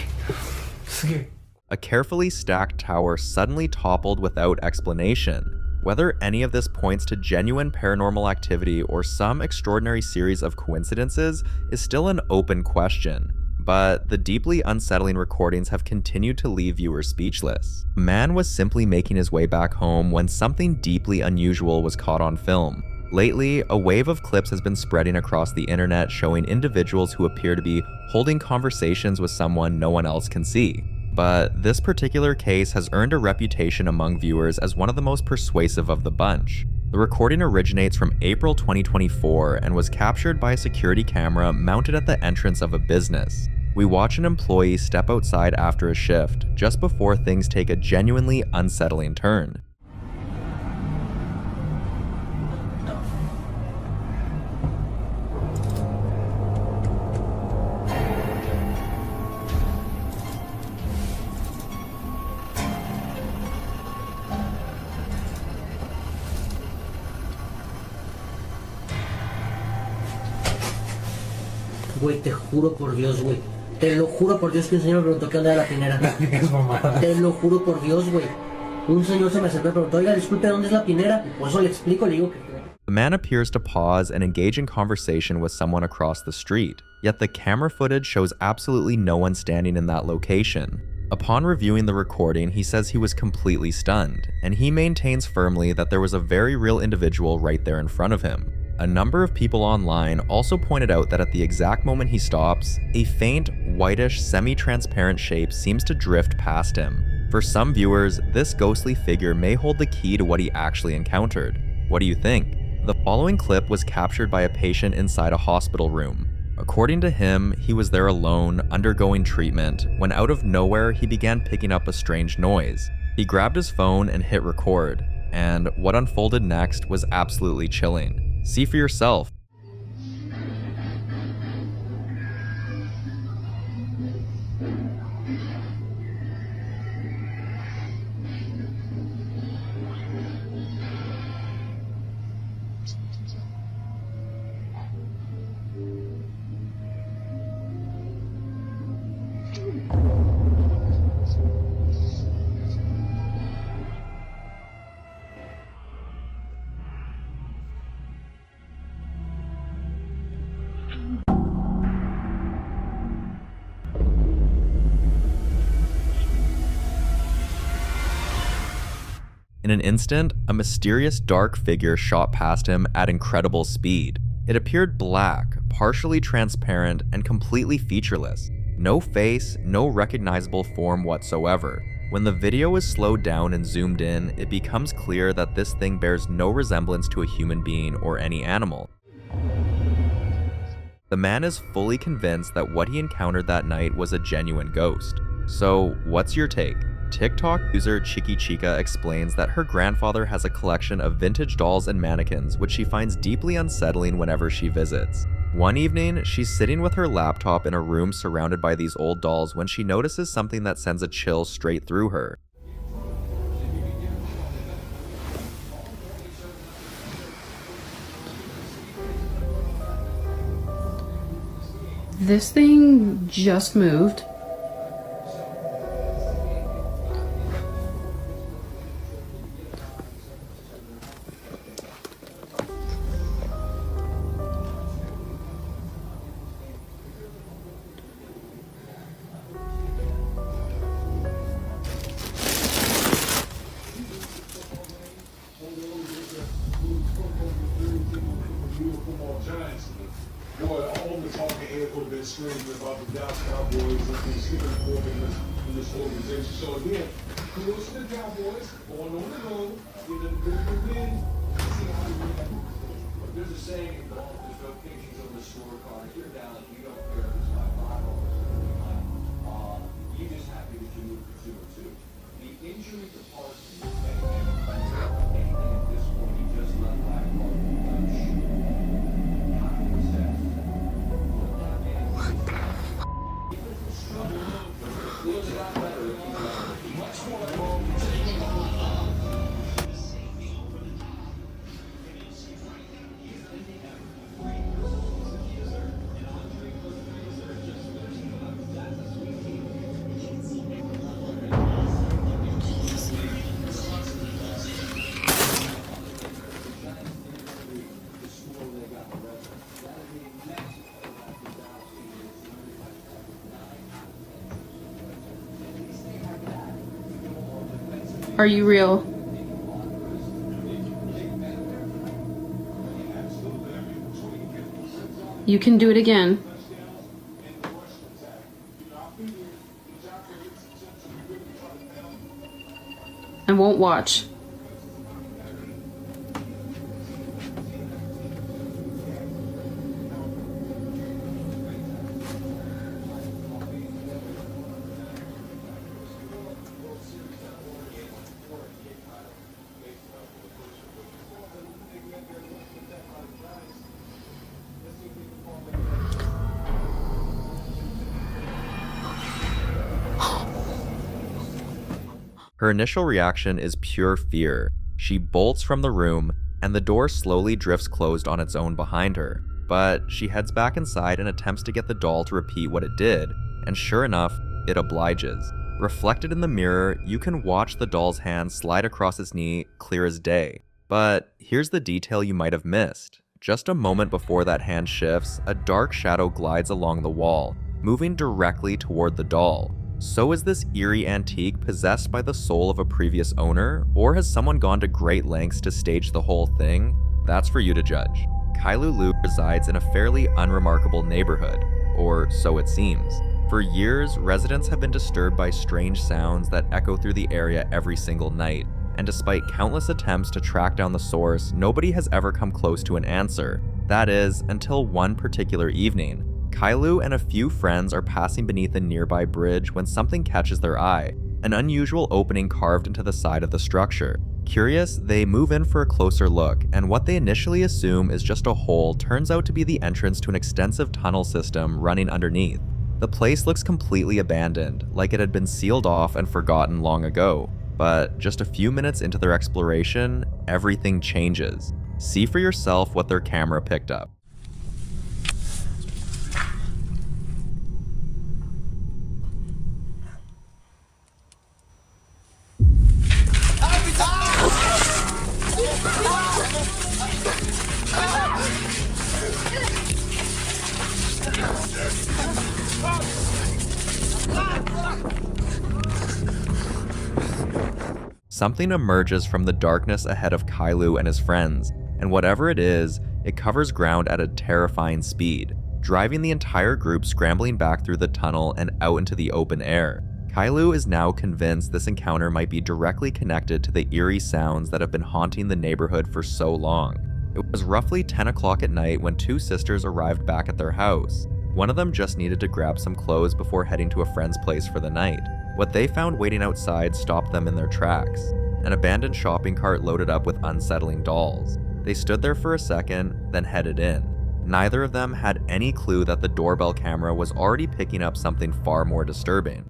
すげえ。A carefully stacked tower suddenly toppled without explanation. Whether any of this points to genuine paranormal activity or some extraordinary series of coincidences is still an open question. But the deeply unsettling recordings have continued to leave viewers speechless. A man was simply making his way back home when something deeply unusual was caught on film. Lately, a wave of clips has been spreading across the internet showing individuals who appear to be holding conversations with someone no one else can see. But this particular case has earned a reputation among viewers as one of the most persuasive of the bunch. The recording originates from April 2024 and was captured by a security camera mounted at the entrance of a business. We watch an employee step outside after a shift, just before things take a genuinely unsettling turn. Güey, te juro por Dios, güey. Te lo juro por Dios que un señor me preguntó qué onda de la pinera. Te lo juro por Dios, güey. Un señor se me acercó y preguntó, oiga, disculpe, ¿dónde es la pinera? Y por eso le explico, le digo que... The man appears to pause and engage in conversation with someone across the street, yet the camera footage shows absolutely no one standing in that location. Upon reviewing the recording, he says he was completely stunned, and he maintains firmly that there was a very real individual right there in front of him. A number of people online also pointed out that at the exact moment he stops, a faint, whitish, semi-transparent shape seems to drift past him. For some viewers, this ghostly figure may hold the key to what he actually encountered. What do you think? The following clip was captured by a patient inside a hospital room. According to him, he was there alone, undergoing treatment, when out of nowhere he began picking up a strange noise. He grabbed his phone and hit record, and what unfolded next was absolutely chilling. See for yourself. In an instant, a mysterious dark figure shot past him at incredible speed. It appeared black, partially transparent, and completely featureless. No face, no recognizable form whatsoever. When the video is slowed down and zoomed in, it becomes clear that this thing bears no resemblance to a human being or any animal. The man is fully convinced that what he encountered that night was a genuine ghost. So, what's your take? TikTok user Chicky Chica explains that her grandfather has a collection of vintage dolls and mannequins which she finds deeply unsettling whenever she visits. One evening, she's sitting with her laptop in a room surrounded by these old dolls when she notices something that sends a chill straight through her. This thing just moved. screaming about the Dallas Cowboys and the skipping forward in this organization. So again, kudos to the Cowboys going on the road, getting a good win. See how they react. But there's a saying in golf, there's no pictures on the scorecard. If you're down, you don't care if it's by $5 or $39. You're just happy that you moved to 2-2. The injury to Parsons and anything at this point, he just let Blackmore punch. Are you real? You can do it again. I won't watch. Her initial reaction is pure fear. She bolts from the room, and the door slowly drifts closed on its own behind her. But she heads back inside and attempts to get the doll to repeat what it did, and sure enough, it obliges. Reflected in the mirror, you can watch the doll's hand slide across its knee, clear as day. But here's the detail you might have missed. Just a moment before that hand shifts, a dark shadow glides along the wall, moving directly toward the doll. So is this eerie antique possessed by the soul of a previous owner, or has someone gone to great lengths to stage the whole thing? That's for you to judge. Kailulu resides in a fairly unremarkable neighborhood, or so it seems. For years, residents have been disturbed by strange sounds that echo through the area every single night, and despite countless attempts to track down the source, nobody has ever come close to an answer. That is, until one particular evening. Kailu and a few friends are passing beneath a nearby bridge when something catches their eye, an unusual opening carved into the side of the structure. Curious, they move in for a closer look, and what they initially assume is just a hole turns out to be the entrance to an extensive tunnel system running underneath. The place looks completely abandoned, like it had been sealed off and forgotten long ago. But just a few minutes into their exploration, everything changes. See for yourself what their camera picked up. Something emerges from the darkness ahead of Kailu and his friends, and whatever it is, it covers ground at a terrifying speed, driving the entire group scrambling back through the tunnel and out into the open air. Kailu is now convinced this encounter might be directly connected to the eerie sounds that have been haunting the neighborhood for so long. It was roughly 10 o'clock at night when two sisters arrived back at their house. One of them just needed to grab some clothes before heading to a friend's place for the night. What they found waiting outside stopped them in their tracks. An abandoned shopping cart loaded up with unsettling dolls. They stood there for a second, then headed in. Neither of them had any clue that the doorbell camera was already picking up something far more disturbing.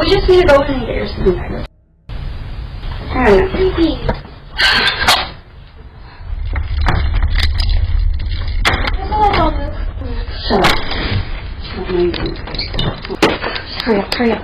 We just need to go in and get your son. I don't know. Shut up. Hurry up, hurry up.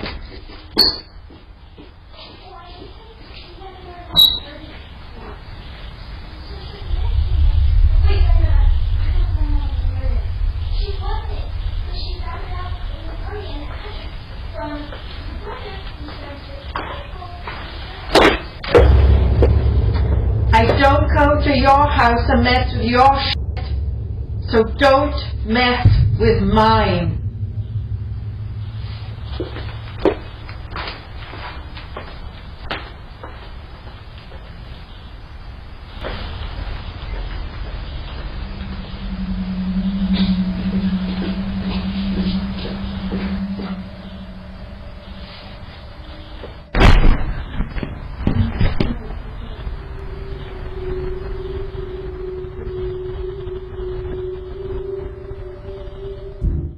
I don't go to your house and mess with your shit, so don't mess with mine.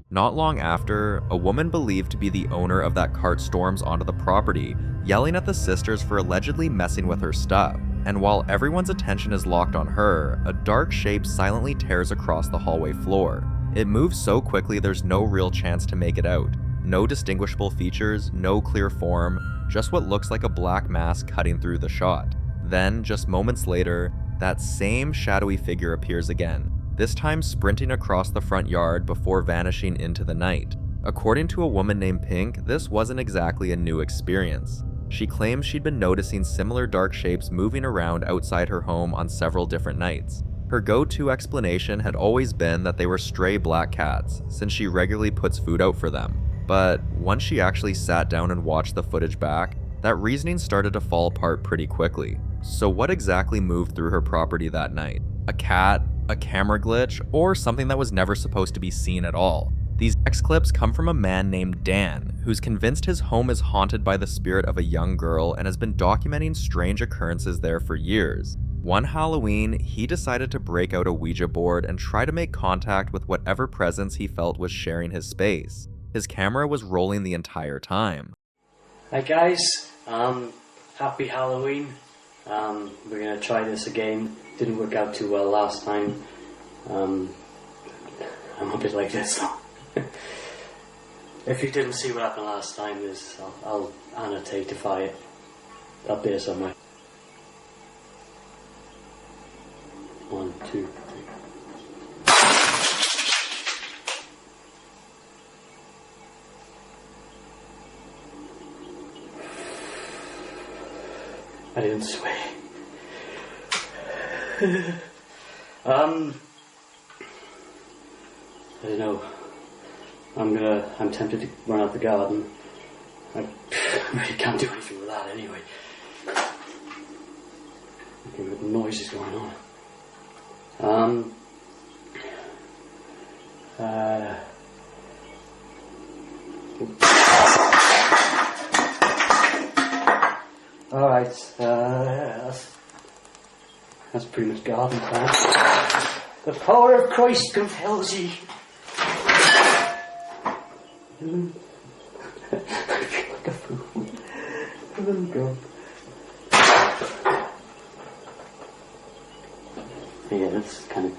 Not long after, a woman believed to be the owner of that cart storms onto the property, yelling at the sisters for allegedly messing with her stuff. And while everyone's attention is locked on her, a dark shape silently tears across the hallway floor. It moves so quickly there's no real chance to make it out. No distinguishable features, no clear form, just what looks like a black mass cutting through the shot. Then, just moments later, that same shadowy figure appears again. this time sprinting across the front yard before vanishing into the night. According to a woman named Pink, this wasn't exactly a new experience. She claims she'd been noticing similar dark shapes moving around outside her home on several different nights. Her go-to explanation had always been that they were stray black cats, since she regularly puts food out for them. But once she actually sat down and watched the footage back, that reasoning started to fall apart pretty quickly. So what exactly moved through her property that night? A cat, a camera glitch, or something that was never supposed to be seen at all? These next clips come from a man named Dan, who's convinced his home is haunted by the spirit of a young girl and has been documenting strange occurrences there for years. One Halloween, he decided to break out a Ouija board and try to make contact with whatever presence he felt was sharing his space. His camera was rolling the entire time. Hi guys, happy Halloween. We're gonna try this again. Didn't work out too well last time. I'm a bit like this. If you didn't see what happened last time, I'll annotatify it up there somewhere. 1, 2, 3. I didn't sway. I don't know. I'm tempted to run out the garden. I really can't do anything with that anyway. Okay, what noise is going on? Alright, that's pretty much garden time. The power of Christ compels ye. Like a fool. Let me go. Yeah, that's kind of...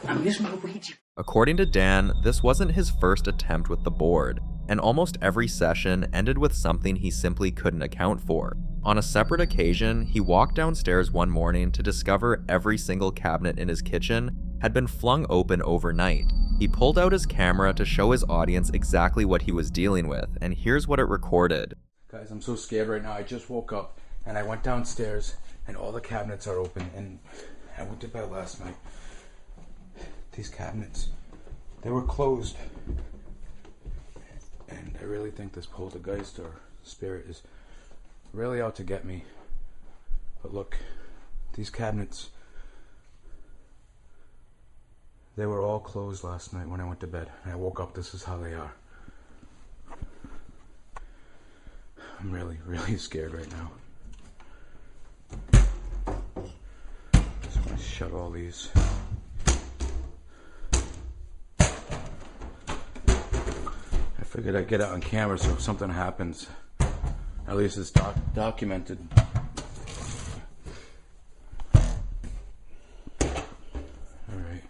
I'm using my Ouija. According to Dan, this wasn't his first attempt with the board, and almost every session ended with something he simply couldn't account for. On a separate occasion, he walked downstairs one morning to discover every single cabinet in his kitchen had been flung open overnight. He pulled out his camera to show his audience exactly what he was dealing with, and here's what it recorded. Guys, I'm so scared right now. I just woke up and I went downstairs and all the cabinets are open, and I went to bed last night. These cabinets, they were closed. And I really think this poltergeist or spirit is really out to get me. But look, these cabinets, they were all closed last night when I went to bed. And I woke up, this is how they are. I'm really, really scared right now. Just want to shut all these. I figured I'd get it on camera so if something happens, at least it's documented. Alright.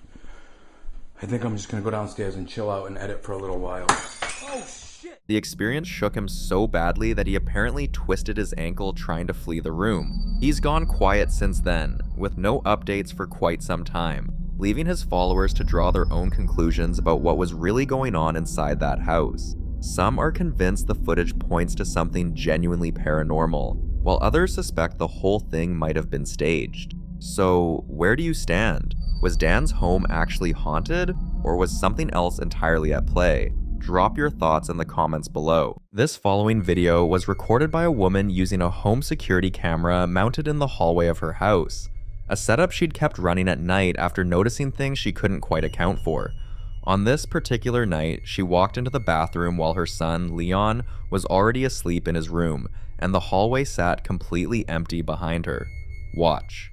I think I'm just gonna go downstairs and chill out and edit for a little while. Oh shit! The experience shook him so badly that he apparently twisted his ankle trying to flee the room. He's gone quiet since then, with no updates for quite some time, leaving his followers to draw their own conclusions about what was really going on inside that house. Some are convinced the footage points to something genuinely paranormal, while others suspect the whole thing might have been staged. So, where do you stand? Was Dan's home actually haunted, or was something else entirely at play? Drop your thoughts in the comments below. This following video was recorded by a woman using a home security camera mounted in the hallway of her house, a setup she'd kept running at night after noticing things she couldn't quite account for. On this particular night, she walked into the bathroom while her son, Leon, was already asleep in his room, and the hallway sat completely empty behind her. Watch.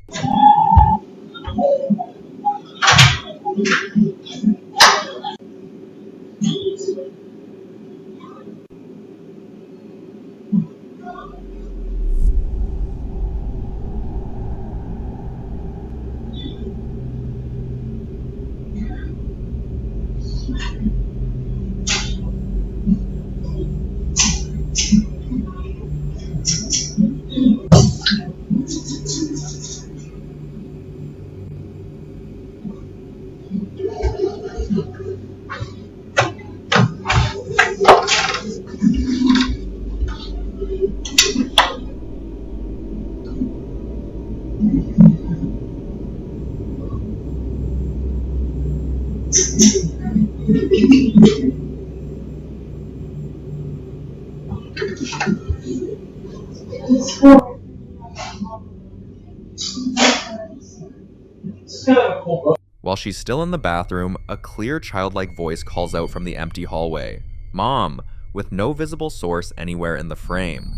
While she's still in the bathroom, a clear childlike voice calls out from the empty hallway, "Mom," with no visible source anywhere in the frame.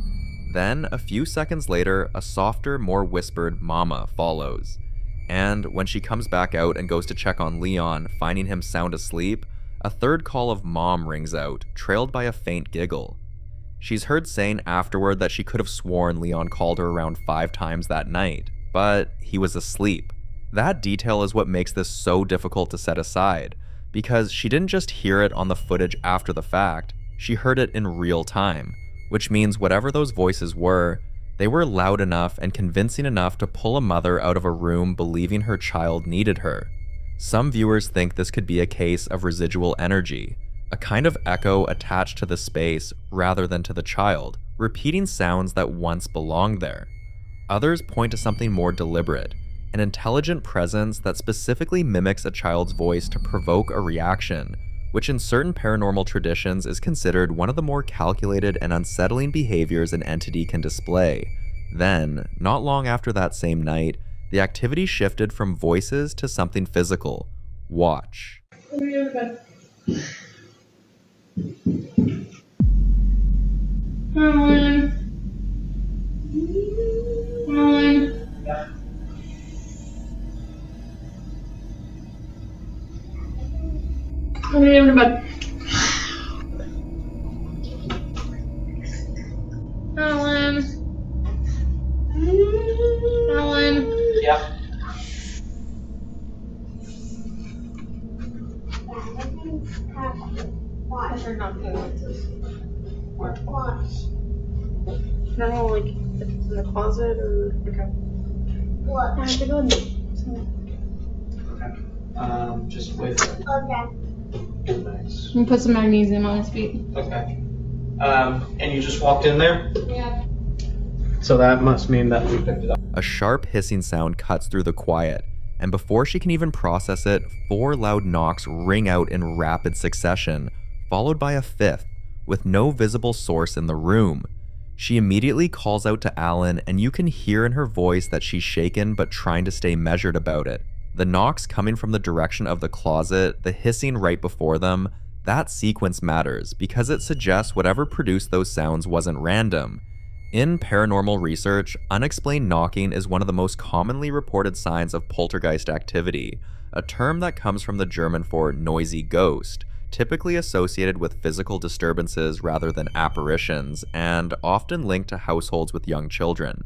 Then, a few seconds later, a softer, more whispered "Mama" follows. And when she comes back out and goes to check on Leon, finding him sound asleep, a third call of "Mom" rings out, trailed by a faint giggle. She's heard saying afterward that she could have sworn Leon called her around 5 times that night, but he was asleep. That detail is what makes this so difficult to set aside, because she didn't just hear it on the footage after the fact, she heard it in real time, which means whatever those voices were, they were loud enough and convincing enough to pull a mother out of a room believing her child needed her. Some viewers think this could be a case of residual energy, a kind of echo attached to the space rather than to the child, repeating sounds that once belonged there. Others point to something more deliberate, an intelligent presence that specifically mimics a child's voice to provoke a reaction, which in certain paranormal traditions is considered one of the more calculated and unsettling behaviors an entity can display. Then, not long after that same night, the activity shifted from voices to something physical. Watch. Alan. Yeah. Watch. They're not good noises. Watch. I don't know, like, if it's in the closet or okay. What? I have to go in there. Okay. Just wait. Okay. Nice. And put some magnesium on his feet. Okay. And you just walked in there? Yeah. So that must mean that we picked it up. A sharp hissing sound cuts through the quiet, and before she can even process it, 4 loud knocks ring out in rapid succession, followed by a 5th, with no visible source in the room. She immediately calls out to Alan, and you can hear in her voice that she's shaken but trying to stay measured about it. The knocks coming from the direction of the closet, the hissing right before them, that sequence matters because it suggests whatever produced those sounds wasn't random. In paranormal research, unexplained knocking is one of the most commonly reported signs of poltergeist activity, a term that comes from the German for noisy ghost, typically associated with physical disturbances rather than apparitions, and often linked to households with young children.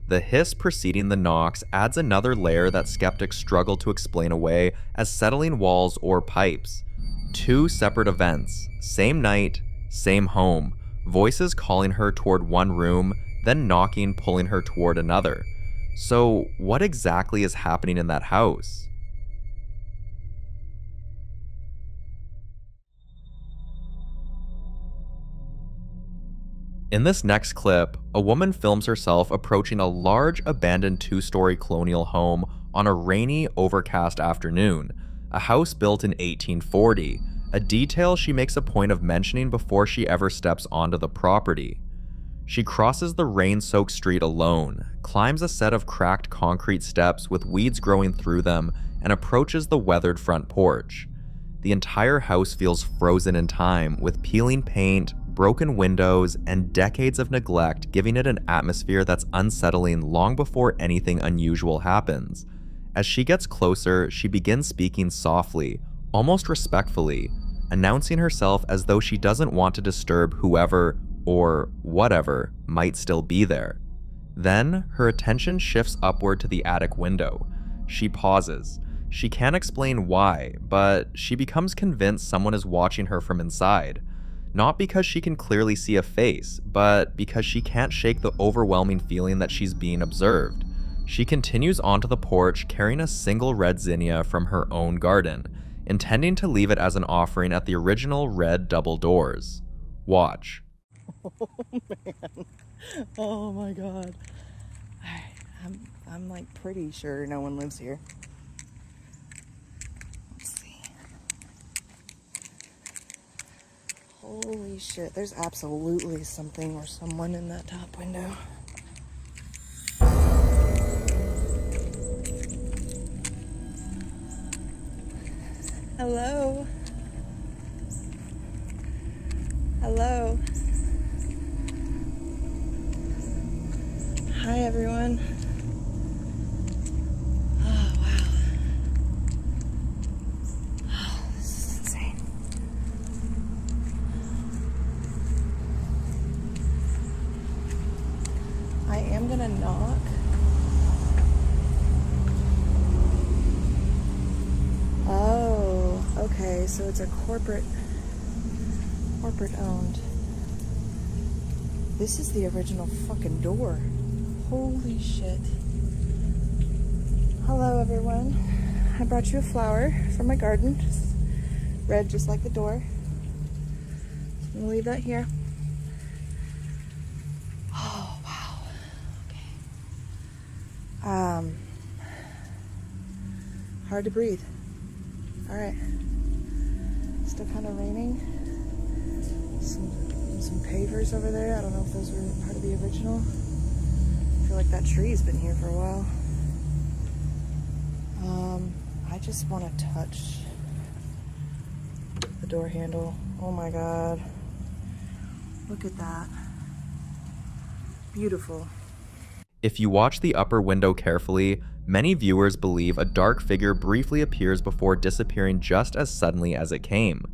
The hiss preceding the knocks adds another layer that skeptics struggle to explain away as settling walls or pipes. 2 separate events, same night, same home, voices calling her toward one room, then knocking pulling her toward another. So what exactly is happening in that house? In this next clip, a woman films herself approaching a large abandoned 2-story colonial home on a rainy, overcast afternoon, a house built in 1840, a detail she makes a point of mentioning before she ever steps onto the property. She crosses the rain-soaked street alone, climbs a set of cracked concrete steps with weeds growing through them, and approaches the weathered front porch. The entire house feels frozen in time, with peeling paint, broken windows, and decades of neglect giving it an atmosphere that's unsettling long before anything unusual happens. As she gets closer, she begins speaking softly, almost respectfully, announcing herself as though she doesn't want to disturb whoever, or whatever, might still be there. Then, her attention shifts upward to the attic window. She pauses. She can't explain why, but she becomes convinced someone is watching her from inside. Not because she can clearly see a face, but because she can't shake the overwhelming feeling that she's being observed. She continues onto the porch carrying a single red zinnia from her own garden, intending to leave it as an offering at the original red double doors. Watch. Oh man. Oh my god. I'm like pretty sure no one lives here. Let's see. shit, there's absolutely something or someone in that top window. Hello? Hello? Hi, everyone. Oh, wow. Oh, this is insane. I am gonna knock. Oh, okay, so it's a corporate owned. This is the original fucking door. Holy shit. Hello, everyone. I brought you a flower from my garden. Red, just like the door. I'm gonna leave that here. Oh, wow. Okay. Hard to breathe. All right. Still kind of raining. Some pavers over there. I don't know if those were part of the original. I feel like that tree's been here for a while. I just want to touch the door handle. Oh my God. Look at that. Beautiful. If you watch the upper window carefully, many viewers believe a dark figure briefly appears before disappearing just as suddenly as it came.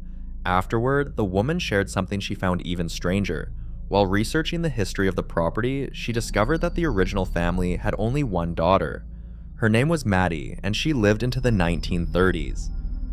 Afterward, the woman shared something she found even stranger. While researching the history of the property, she discovered that the original family had only one daughter. Her name was Maddie, and she lived into the 1930s.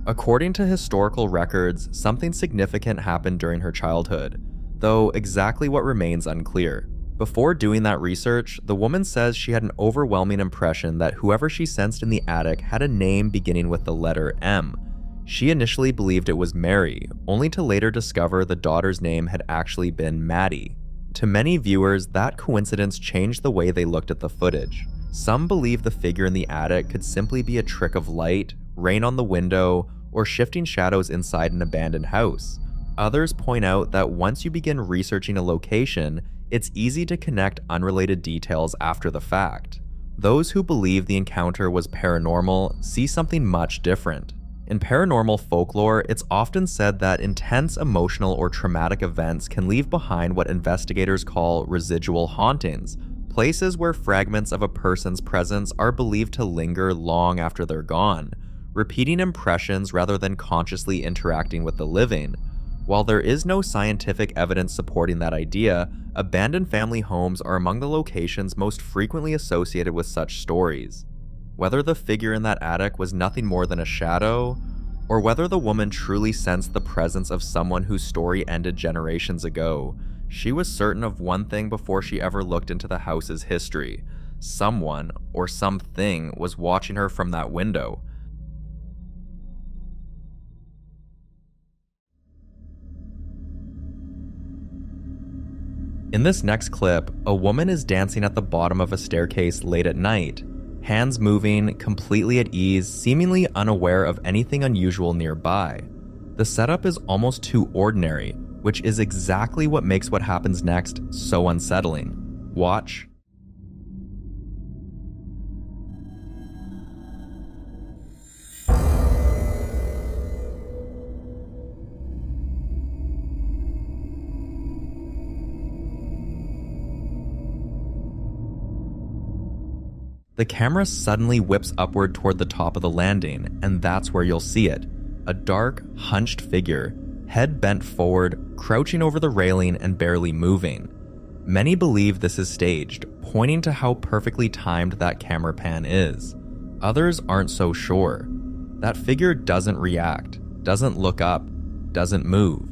According to historical records, something significant happened during her childhood, though exactly what remains unclear. Before doing that research, the woman says she had an overwhelming impression that whoever she sensed in the attic had a name beginning with the letter M. She initially believed it was Mary, only to later discover the daughter's name had actually been Maddie. To many viewers, that coincidence changed the way they looked at the footage. Some believe the figure in the attic could simply be a trick of light, rain on the window, or shifting shadows inside an abandoned house. Others point out that once you begin researching a location, it's easy to connect unrelated details after the fact. Those who believe the encounter was paranormal see something much different. In paranormal folklore, it's often said that intense emotional or traumatic events can leave behind what investigators call residual hauntings, places where fragments of a person's presence are believed to linger long after they're gone, repeating impressions rather than consciously interacting with the living. While there is no scientific evidence supporting that idea, abandoned family homes are among the locations most frequently associated with such stories. Whether the figure in that attic was nothing more than a shadow, or whether the woman truly sensed the presence of someone whose story ended generations ago, she was certain of one thing before she ever looked into the house's history. Someone, or something, was watching her from that window. In this next clip, a woman is dancing at the bottom of a staircase late at night, hands moving, completely at ease, seemingly unaware of anything unusual nearby. The setup is almost too ordinary, which is exactly what makes what happens next so unsettling. Watch. The camera suddenly whips upward toward the top of the landing, and that's where you'll see it. A dark, hunched figure, head bent forward, crouching over the railing and barely moving. Many believe this is staged, pointing to how perfectly timed that camera pan is. Others aren't so sure. That figure doesn't react, doesn't look up, doesn't move.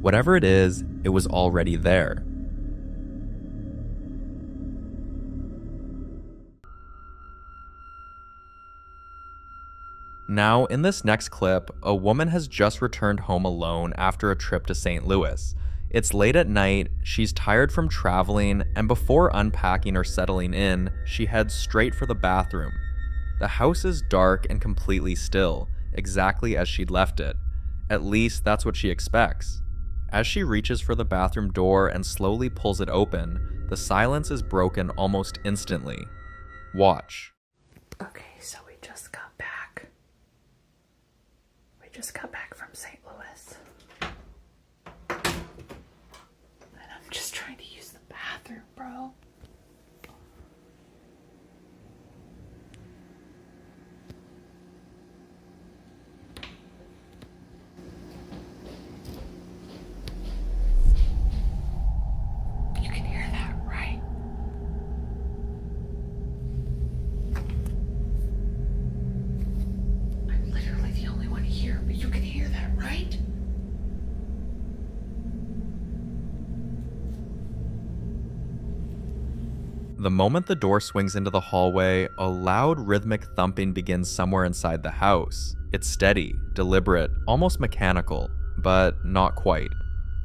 Whatever it is, it was already there. Now, in this next clip, a woman has just returned home alone after a trip to St. Louis. It's late at night, she's tired from traveling, and before unpacking or settling in, she heads straight for the bathroom. The house is dark and completely still, exactly as she'd left it. At least, that's what she expects. As she reaches for the bathroom door and slowly pulls it open, the silence is broken almost instantly. Watch. Okay, so we just got back. We just got back from St. Louis. And I'm just trying to use the bathroom, bro. You can hear that, right? I'm literally the only one here, but you can hear that, right? The moment the door swings into the hallway, a loud rhythmic thumping begins somewhere inside the house. It's steady, deliberate, almost mechanical, but not quite.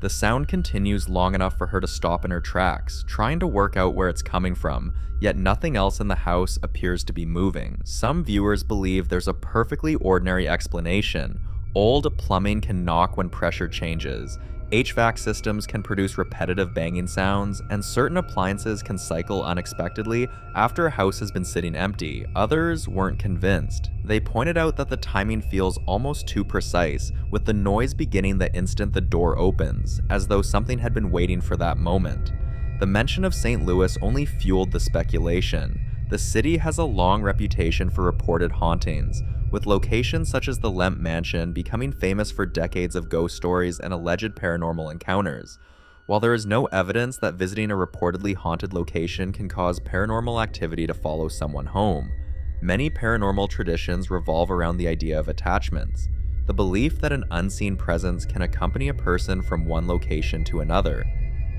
The sound continues long enough for her to stop in her tracks, trying to work out where it's coming from, yet nothing else in the house appears to be moving. Some viewers believe there's a perfectly ordinary explanation. Old plumbing can knock when pressure changes, HVAC systems can produce repetitive banging sounds, and certain appliances can cycle unexpectedly after a house has been sitting empty. Others weren't convinced. They pointed out that the timing feels almost too precise, with the noise beginning the instant the door opens, as though something had been waiting for that moment. The mention of St. Louis only fueled the speculation. The city has a long reputation for reported hauntings, with locations such as the Lemp Mansion becoming famous for decades of ghost stories and alleged paranormal encounters. While there is no evidence that visiting a reportedly haunted location can cause paranormal activity to follow someone home, many paranormal traditions revolve around the idea of attachments, the belief that an unseen presence can accompany a person from one location to another,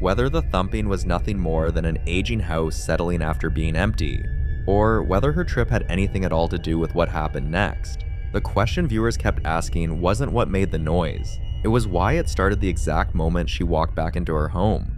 whether the thumping was nothing more than an aging house settling after being empty, or whether her trip had anything at all to do with what happened next. The question viewers kept asking wasn't what made the noise, it was why it started the exact moment she walked back into her home.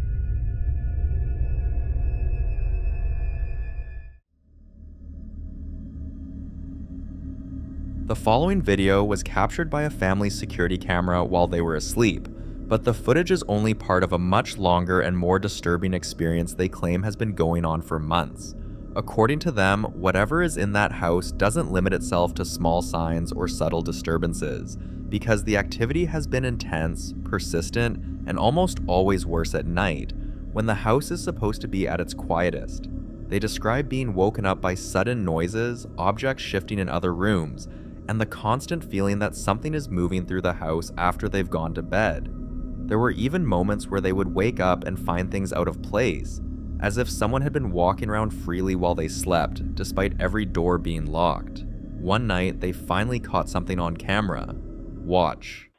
The following video was captured by a family's security camera while they were asleep, but the footage is only part of a much longer and more disturbing experience they claim has been going on for months. According to them, whatever is in that house doesn't limit itself to small signs or subtle disturbances, because the activity has been intense, persistent, and almost always worse at night, when the house is supposed to be at its quietest. They describe being woken up by sudden noises, objects shifting in other rooms, and the constant feeling that something is moving through the house after they've gone to bed. There were even moments where they would wake up and find things out of place, as if someone had been walking around freely while they slept, despite every door being locked. One night, they finally caught something on camera. Watch.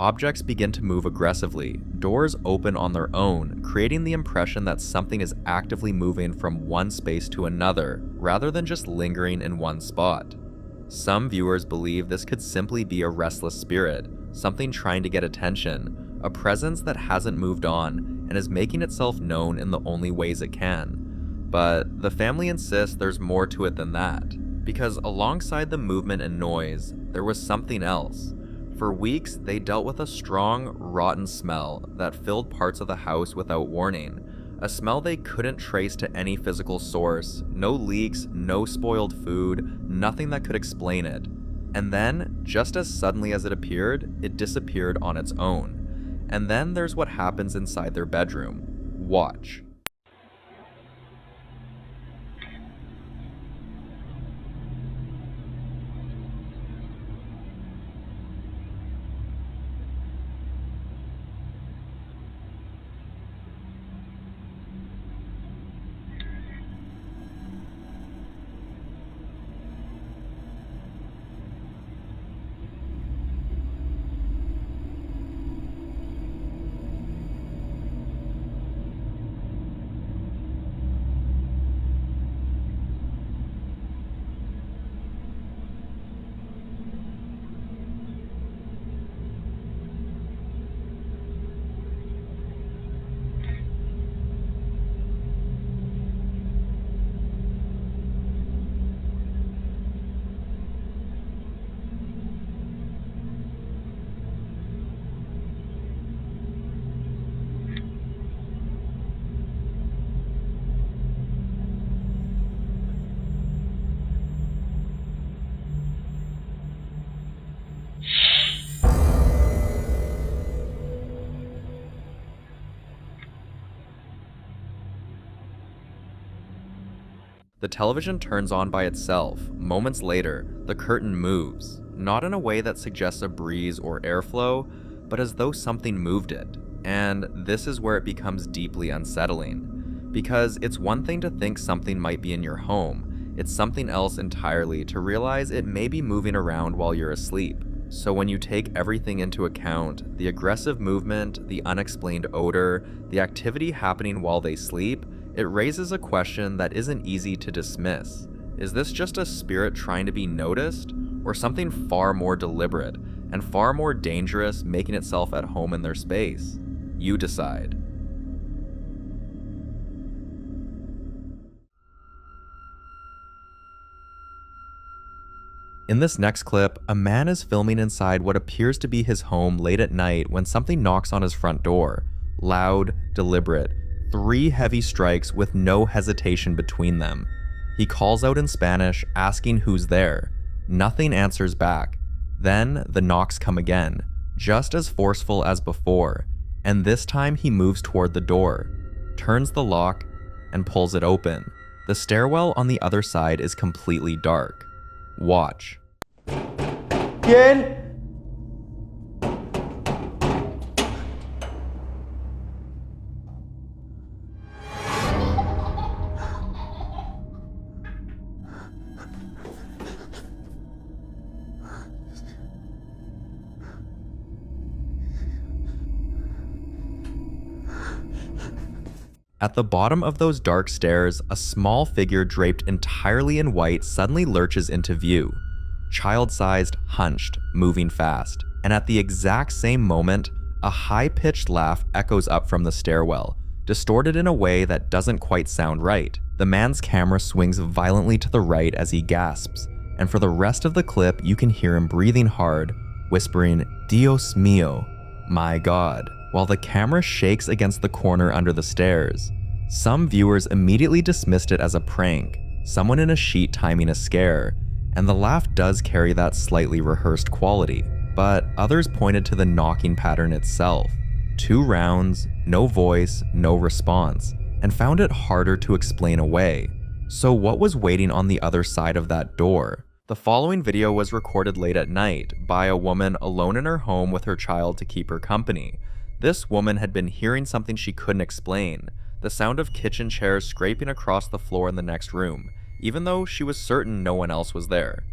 objects begin to move aggressively. Doors open on their own, creating the impression that something is actively moving from one space to another, rather than just lingering in one spot. Some viewers believe this could simply be a restless spirit, something trying to get attention, a presence that hasn't moved on and is making itself known in the only ways it can. But the family insists there's more to it than that, because alongside the movement and noise, there was something else. For weeks, they dealt with a strong, rotten smell that filled parts of the house without warning, a smell they couldn't trace to any physical source, no leaks, no spoiled food, nothing that could explain it. And then, just as suddenly as it appeared, it disappeared on its own. And then there's what happens inside their bedroom. Watch. The television turns on by itself. Moments later, the curtain moves, not in a way that suggests a breeze or airflow, but as though something moved it. And this is where it becomes deeply unsettling. Because it's one thing to think something might be in your home, it's something else entirely to realize it may be moving around while you're asleep. So when you take everything into account, the aggressive movement, the unexplained odor, the activity happening while they sleep, it raises a question that isn't easy to dismiss. Is this just a spirit trying to be noticed, or something far more deliberate and far more dangerous making itself at home in their space? You decide. In this next clip, a man is filming inside what appears to be his home late at night when something knocks on his front door. Loud, deliberate, 3 heavy strikes with no hesitation between them. He calls out in Spanish, asking who's there. Nothing answers back. Then the knocks come again, just as forceful as before, and this time he moves toward the door, turns the lock, and pulls it open. The stairwell on the other side is completely dark. Watch. ¿Quién? At the bottom of those dark stairs, a small figure draped entirely in white suddenly lurches into view. Child-sized, hunched, moving fast. And at the exact same moment, a high-pitched laugh echoes up from the stairwell, distorted in a way that doesn't quite sound right. The man's camera swings violently to the right as he gasps, and for the rest of the clip you can hear him breathing hard, whispering, "Dios mío," my God, while the camera shakes against the corner under the stairs. Some viewers immediately dismissed it as a prank, someone in a sheet timing a scare, and the laugh does carry that slightly rehearsed quality, but others pointed to the knocking pattern itself. 2 rounds, no voice, no response, and found it harder to explain away. So what was waiting on the other side of that door? The following video was recorded late at night by a woman alone in her home with her child to keep her company. This woman had been hearing something she couldn't explain, the sound of kitchen chairs scraping across the floor in the next room, even though she was certain no one else was there.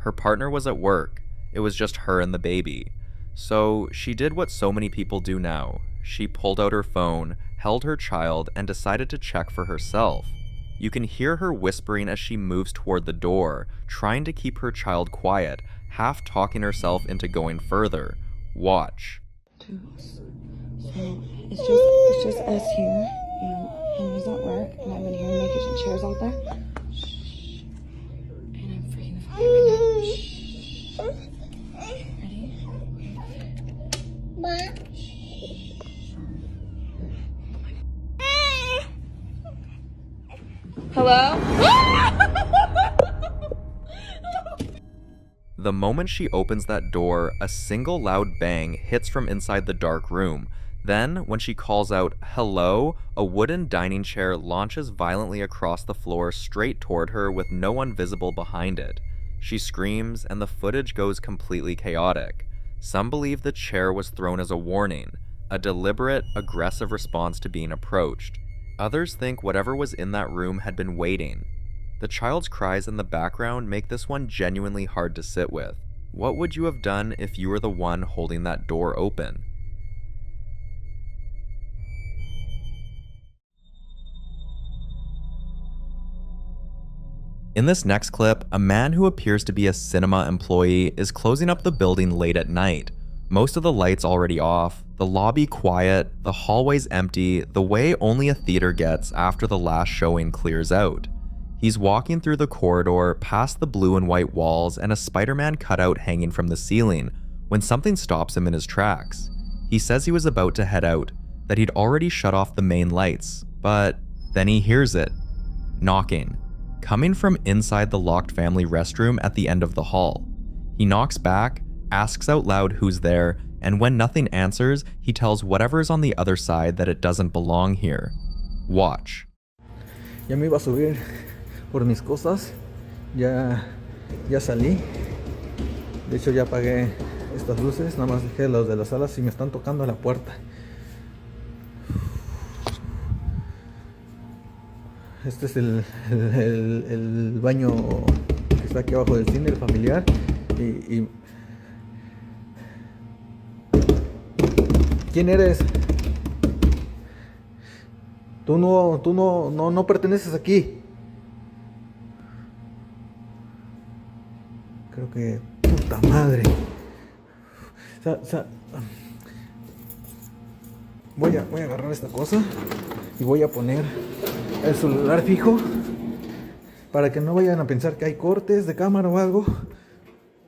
Her partner was at work. It was just her and the baby. So she did what so many people do now. She pulled out her phone, held her child, and decided to check for herself. You can hear her whispering as she moves toward the door, trying to keep her child quiet, half talking herself into going further. Watch. So it's just us here, and Henry's at work, and I've been here making some chairs out there. Shh. And I'm freaking the fuck out right now. Shh. Ready? Hello? The moment she opens that door, a single loud bang hits from inside the dark room. Then, when she calls out, "Hello," a wooden dining chair launches violently across the floor straight toward her with no one visible behind it. She screams, and the footage goes completely chaotic. Some believe the chair was thrown as a warning, a deliberate, aggressive response to being approached. Others think whatever was in that room had been waiting. The child's cries in the background make this one genuinely hard to sit with. What would you have done if you were the one holding that door open? In this next clip, a man who appears to be a cinema employee is closing up the building late at night. Most of the lights already off, the lobby quiet, the hallways empty, the way only a theater gets after the last showing clears out. He's walking through the corridor past the blue and white walls and a Spider-Man cutout hanging from the ceiling when something stops him in his tracks. He says he was about to head out, that he'd already shut off the main lights, but then he hears it. Knocking. Coming from inside the locked family restroom at the end of the hall. He knocks back, asks out loud who's there, and when nothing answers, he tells whatever's on the other side that it doesn't belong here. Watch. Ya me iba a subir por mis cosas, ya salí. De hecho ya apagué estas luces, nada más dejé los de las salas y me están tocando la puerta. Este es el baño que está aquí abajo del cine, el familiar. Y ¿quién eres? Tú no perteneces aquí. Creo que... ¡Puta madre! Voy a agarrar esta cosa y voy a poner el celular fijo para que no vayan a pensar que hay cortes de cámara o algo,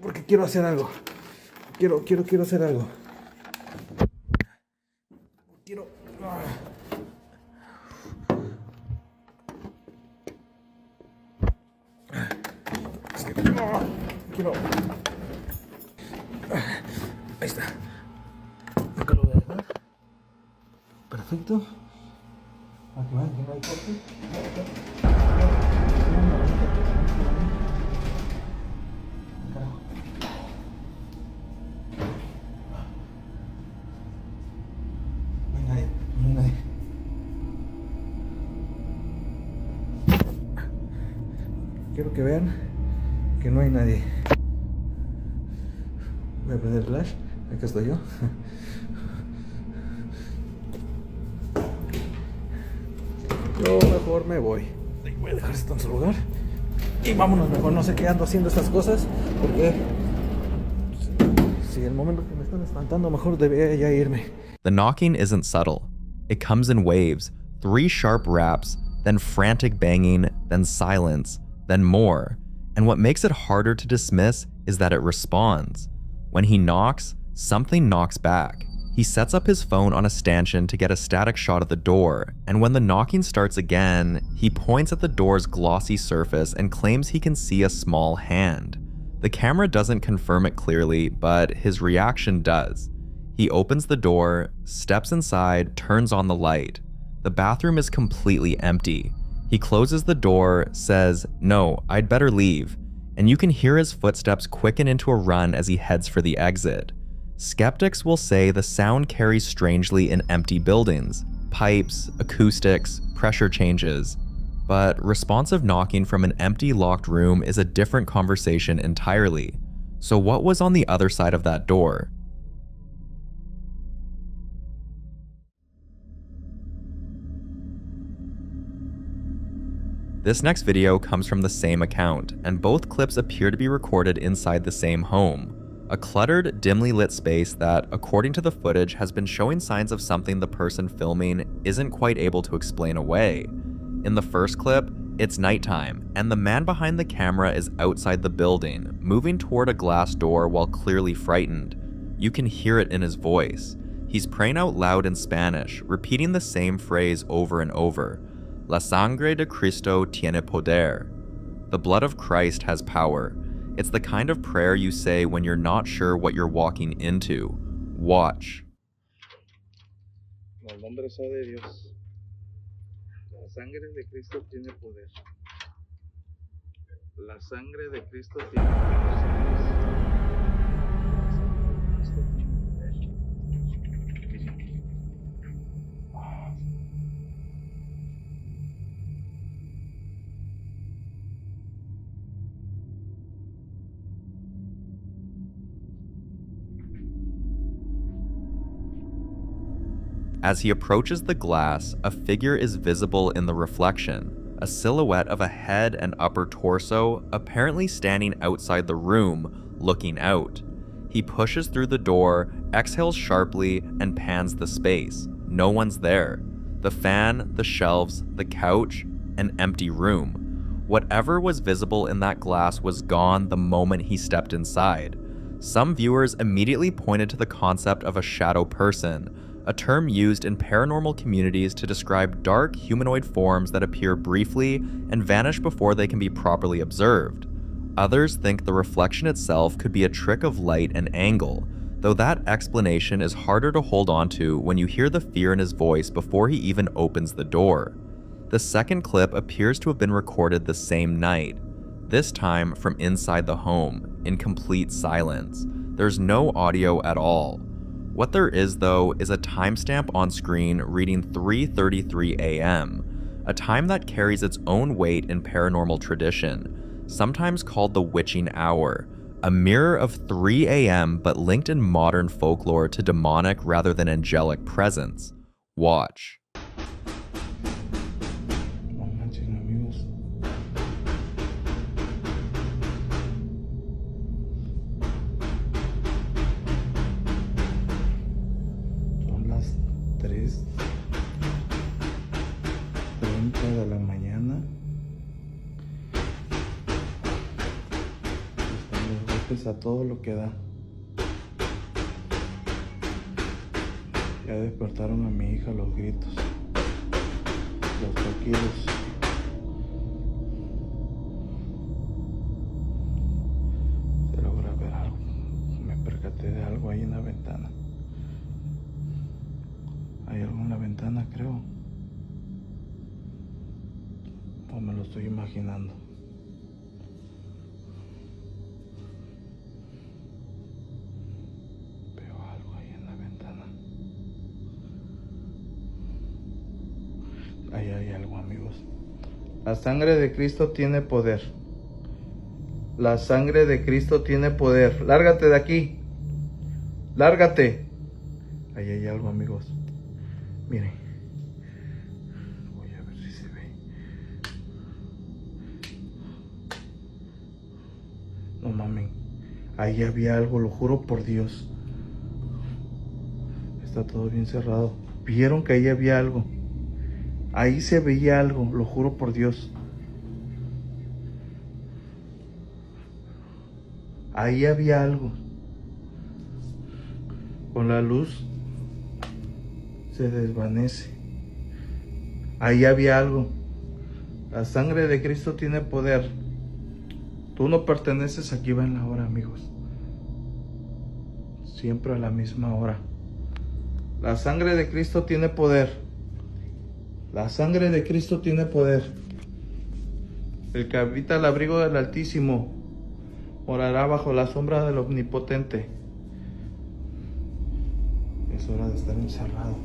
porque quiero hacer algo. Quiero hacer algo. Quiero. Ahí está. Acá lo voy a dejar. Perfecto. Aquí va, que no hay corte. No hay nadie. Quiero que vean que no hay nadie. Voy a prender el flash. Acá estoy yo. Yo mejor me voy. Voy a dejar esto en su lugar. Y vámonos mejor. No sé qué ando haciendo estas cosas. Porque si el momento que me están espantando, mejor debería ya irme. The knocking isn't subtle. It comes in waves. 3 sharp raps, then frantic banging, then silence, then more. And what makes it harder to dismiss is that it responds. When he knocks, something knocks back. He sets up his phone on a stanchion to get a static shot of the door, and when the knocking starts again, he points at the door's glossy surface and claims he can see a small hand. The camera doesn't confirm it clearly, but his reaction does. He opens the door, steps inside, turns on the light. The bathroom is completely empty. He closes the door, says, "No, I'd better leave," and you can hear his footsteps quicken into a run as he heads for the exit. Skeptics will say the sound carries strangely in empty buildings, pipes, acoustics, pressure changes. But responsive knocking from an empty locked room is a different conversation entirely. So what was on the other side of that door? This next video comes from the same account, and both clips appear to be recorded inside the same home. A cluttered, dimly lit space that, according to the footage, has been showing signs of something the person filming isn't quite able to explain away. In the first clip, it's nighttime, and the man behind the camera is outside the building, moving toward a glass door while clearly frightened. You can hear it in his voice. He's praying out loud in Spanish, repeating the same phrase over and over. La sangre de Cristo tiene poder. The blood of Christ has power. It's the kind of prayer you say when you're not sure what you're walking into. Watch. Los nombres son de Dios. La sangre de Cristo tiene poder. La sangre de Cristo tiene poder. As he approaches the glass, a figure is visible in the reflection, a silhouette of a head and upper torso apparently standing outside the room, looking out. He pushes through the door, exhales sharply, and pans the space. No one's there. The fan, the shelves, the couch, an empty room. Whatever was visible in that glass was gone the moment he stepped inside. Some viewers immediately pointed to the concept of a shadow person, a term used in paranormal communities to describe dark humanoid forms that appear briefly and vanish before they can be properly observed. Others think the reflection itself could be a trick of light and angle, though that explanation is harder to hold on to when you hear the fear in his voice before he even opens the door. The second clip appears to have been recorded the same night, this time from inside the home, in complete silence. There's no audio at all. What there is, though, is a timestamp on screen reading 3:33 a.m., a time that carries its own weight in paranormal tradition, sometimes called the witching hour, a mirror of 3 a.m. but linked in modern folklore to demonic rather than angelic presence. Watch. De la mañana. Están los golpes a todo lo que da. Ya despertaron a mi hija los gritos, los toquidos. Se logra ver algo. Me percaté de algo ahí en la ventana. Hay algo en la ventana, creo. O me lo estoy imaginando. Veo algo ahí en la ventana. Ahí hay algo, amigos. La sangre de Cristo tiene poder. La sangre de Cristo tiene poder. Lárgate de aquí. Lárgate. Ahí hay algo, amigos. Miren. No mamen, ahí había algo, lo juro por Dios. Está todo bien cerrado. Vieron que ahí había algo. Ahí se veía algo, lo juro por Dios. Ahí había algo. Con la luz se desvanece. Ahí había algo. La sangre de Cristo tiene poder. Tú no perteneces aquí, va en la hora, amigos. Siempre a la misma hora. La sangre de Cristo tiene poder. La sangre de Cristo tiene poder. El que habita el abrigo del Altísimo morará bajo la sombra del Omnipotente. Es hora de estar encerrado.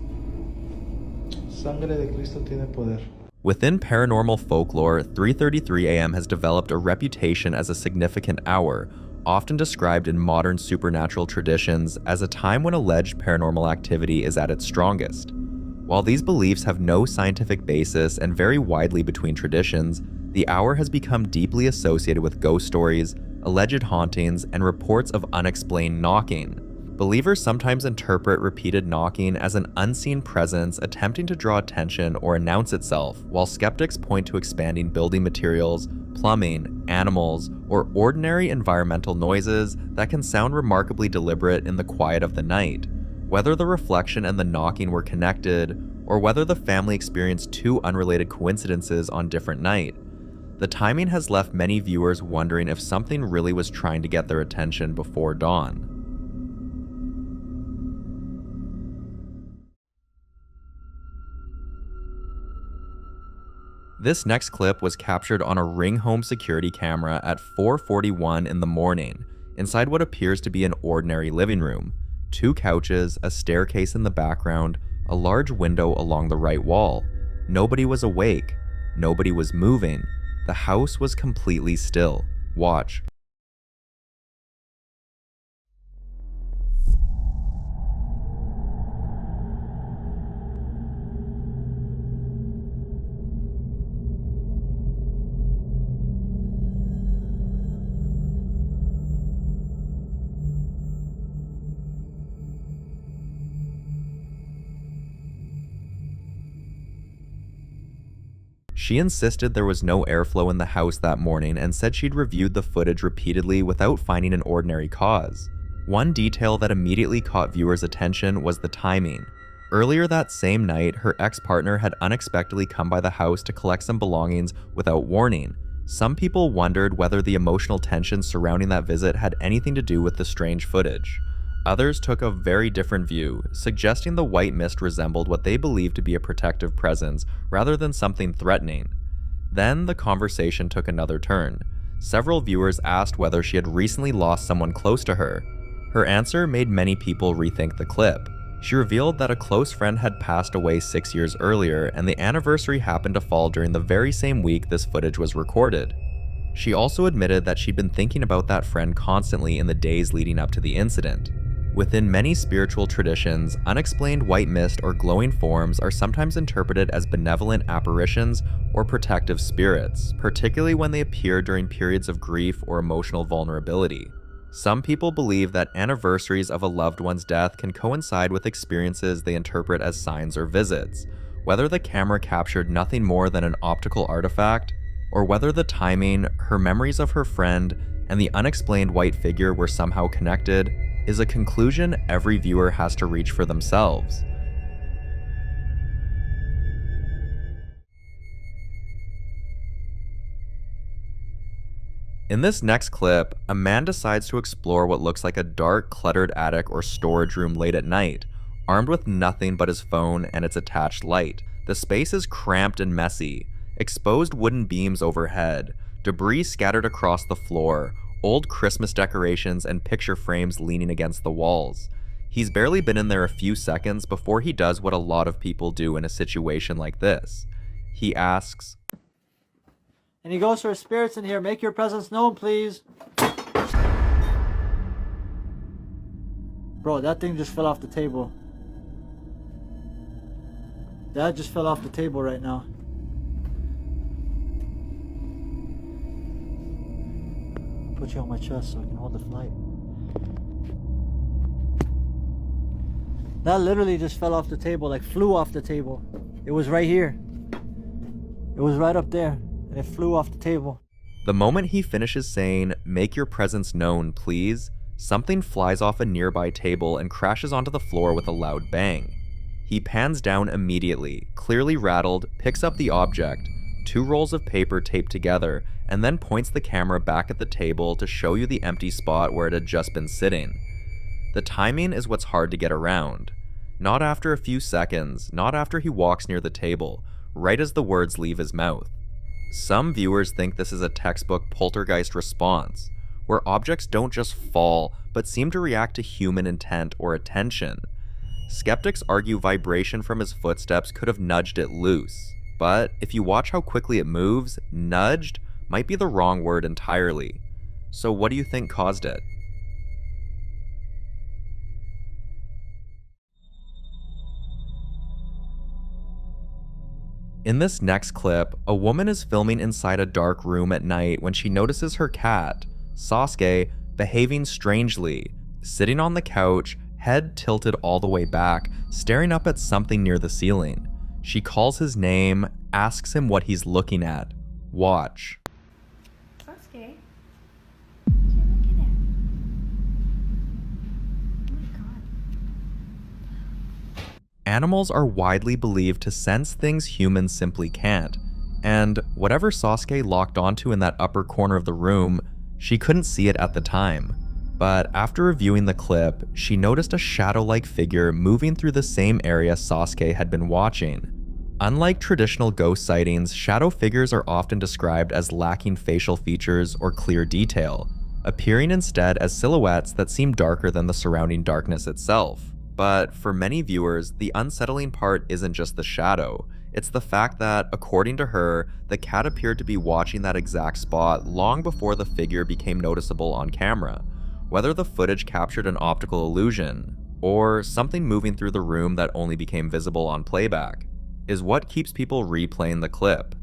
Sangre de Cristo tiene poder. Within paranormal folklore, 3:33 a.m. has developed a reputation as a significant hour, often described in modern supernatural traditions as a time when alleged paranormal activity is at its strongest. While these beliefs have no scientific basis and vary widely between traditions, the hour has become deeply associated with ghost stories, alleged hauntings, and reports of unexplained knocking. Believers sometimes interpret repeated knocking as an unseen presence attempting to draw attention or announce itself, while skeptics point to expanding building materials, plumbing, animals, or ordinary environmental noises that can sound remarkably deliberate in the quiet of the night. Whether the reflection and the knocking were connected, or whether the family experienced two unrelated coincidences on different nights, the timing has left many viewers wondering if something really was trying to get their attention before dawn. This next clip was captured on a Ring home security camera at 4:41 in the morning, inside what appears to be an ordinary living room. 2 couches, a staircase in the background, a large window along the right wall. Nobody was awake. Nobody was moving. The house was completely still. Watch. She insisted there was no airflow in the house that morning and said she'd reviewed the footage repeatedly without finding an ordinary cause. One detail that immediately caught viewers' attention was the timing. Earlier that same night, her ex-partner had unexpectedly come by the house to collect some belongings without warning. Some people wondered whether the emotional tension surrounding that visit had anything to do with the strange footage. Others took a very different view, suggesting the white mist resembled what they believed to be a protective presence rather than something threatening. Then the conversation took another turn. Several viewers asked whether she had recently lost someone close to her. Her answer made many people rethink the clip. She revealed that a close friend had passed away 6 years earlier, and the anniversary happened to fall during the very same week this footage was recorded. She also admitted that she'd been thinking about that friend constantly in the days leading up to the incident. Within many spiritual traditions, unexplained white mist or glowing forms are sometimes interpreted as benevolent apparitions or protective spirits, particularly when they appear during periods of grief or emotional vulnerability. Some people believe that anniversaries of a loved one's death can coincide with experiences they interpret as signs or visits. Whether the camera captured nothing more than an optical artifact, or whether the timing, her memories of her friend, and the unexplained white figure were somehow connected, is a conclusion every viewer has to reach for themselves. In this next clip, a man decides to explore what looks like a dark, cluttered attic or storage room late at night, armed with nothing but his phone and its attached light. The space is cramped and messy, exposed wooden beams overhead, debris scattered across the floor, old Christmas decorations and picture frames leaning against the walls. He's barely been in there a few seconds before he does what a lot of people do in a situation like this. He asks, "Any ghosts or spirits in here, make your presence known, please." Bro, that thing just fell off the table. That just fell off the table right now. Put you on my chest so I can hold the flight. That literally just fell off the table, like flew off the table. It was right here. It was right up there, and it flew off the table. The moment he finishes saying, "Make your presence known, please," something flies off a nearby table and crashes onto the floor with a loud bang. He pans down immediately, clearly rattled, picks up the object, 2 rolls of paper taped together, and then points the camera back at the table to show you the empty spot where it had just been sitting. The timing is what's hard to get around. Not after a few seconds, not after he walks near the table, right as the words leave his mouth. Some viewers think this is a textbook poltergeist response, where objects don't just fall, but seem to react to human intent or attention. Skeptics argue vibration from his footsteps could have nudged it loose, but if you watch how quickly it moves, nudged might be the wrong word entirely. So what do you think caused it? In this next clip, a woman is filming inside a dark room at night when she notices her cat, Sasuke, behaving strangely, sitting on the couch, head tilted all the way back, staring up at something near the ceiling. She calls his name, asks him what he's looking at. Watch. Sasuke. Animals are widely believed to sense things humans simply can't, and whatever Sasuke locked onto in that upper corner of the room, she couldn't see it at the time. But after reviewing the clip, she noticed a shadow-like figure moving through the same area Sasuke had been watching. Unlike traditional ghost sightings, shadow figures are often described as lacking facial features or clear detail, appearing instead as silhouettes that seem darker than the surrounding darkness itself. But for many viewers, the unsettling part isn't just the shadow. It's the fact that, according to her, the cat appeared to be watching that exact spot long before the figure became noticeable on camera. Whether the footage captured an optical illusion, or something moving through the room that only became visible on playback, is what keeps people replaying the clip.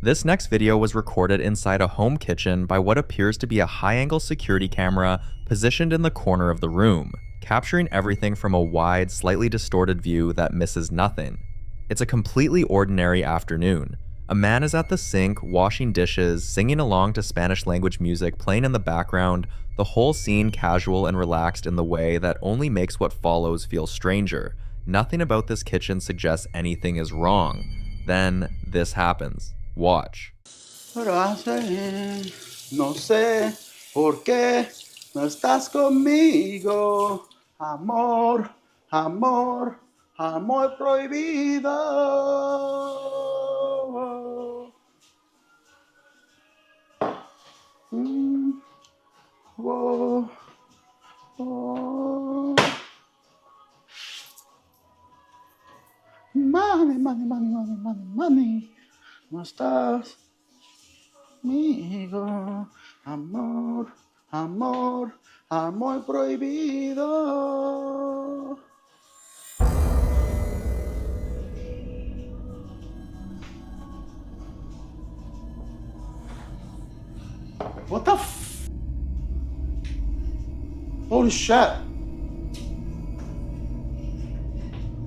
This next video was recorded inside a home kitchen by what appears to be a high-angle security camera positioned in the corner of the room, capturing everything from a wide, slightly distorted view that misses nothing. It's a completely ordinary afternoon. A man is at the sink, washing dishes, singing along to Spanish language music playing in the background, the whole scene casual and relaxed in the way that only makes what follows feel stranger. Nothing about this kitchen suggests anything is wrong. Then, this happens. Watch. Pero hace, no sé por qué no estás conmigo, amor, amor, amor prohibido. Oh, oh. Money, money, money, money, money, money. No estás conmigo, amor, amor, amor prohibido. What the f? Holy shit.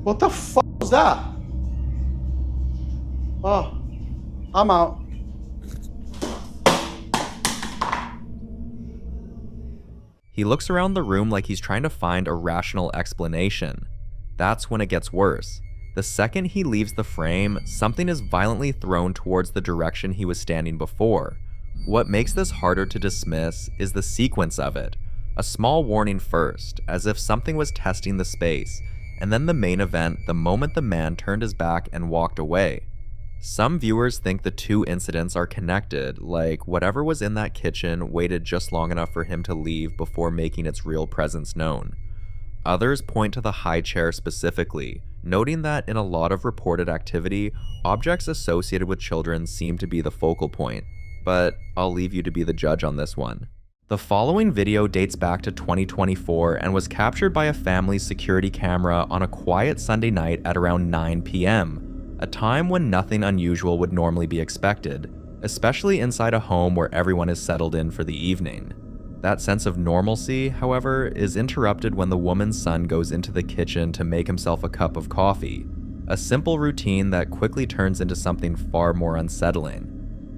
What the fuck was that? Oh. I'm out. He looks around the room like he's trying to find a rational explanation. That's when it gets worse. The second he leaves the frame, something is violently thrown towards the direction he was standing before. What makes this harder to dismiss is the sequence of it. A small warning first, as if something was testing the space, and then the main event the moment the man turned his back and walked away. Some viewers think the two incidents are connected, like whatever was in that kitchen waited just long enough for him to leave before making its real presence known. Others point to the high chair specifically, noting that in a lot of reported activity, objects associated with children seem to be the focal point, but I'll leave you to be the judge on this one. The following video dates back to 2024 and was captured by a family's security camera on a quiet Sunday night at around 9 p.m., a time when nothing unusual would normally be expected, especially inside a home where everyone is settled in for the evening. That sense of normalcy, however, is interrupted when the woman's son goes into the kitchen to make himself a cup of coffee, a simple routine that quickly turns into something far more unsettling.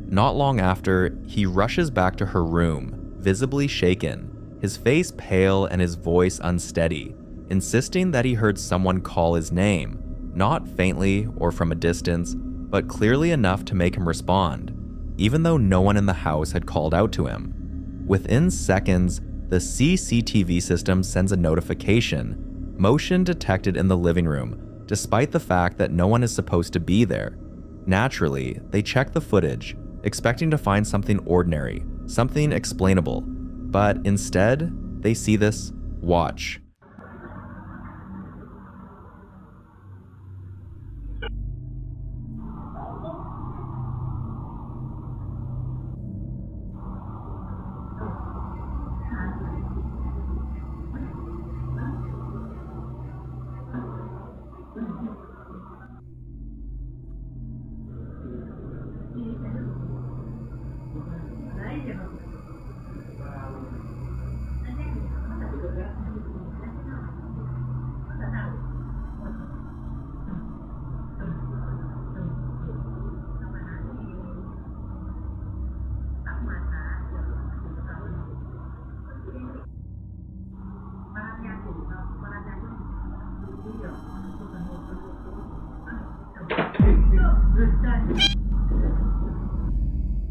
Not long after, he rushes back to her room, visibly shaken, his face pale and his voice unsteady, insisting that he heard someone call his name, not faintly or from a distance, but clearly enough to make him respond, even though no one in the house had called out to him. Within seconds, the CCTV system sends a notification, motion detected in the living room, despite the fact that no one is supposed to be there. Naturally, they check the footage, expecting to find something ordinary, something explainable, but instead, they see this. Watch.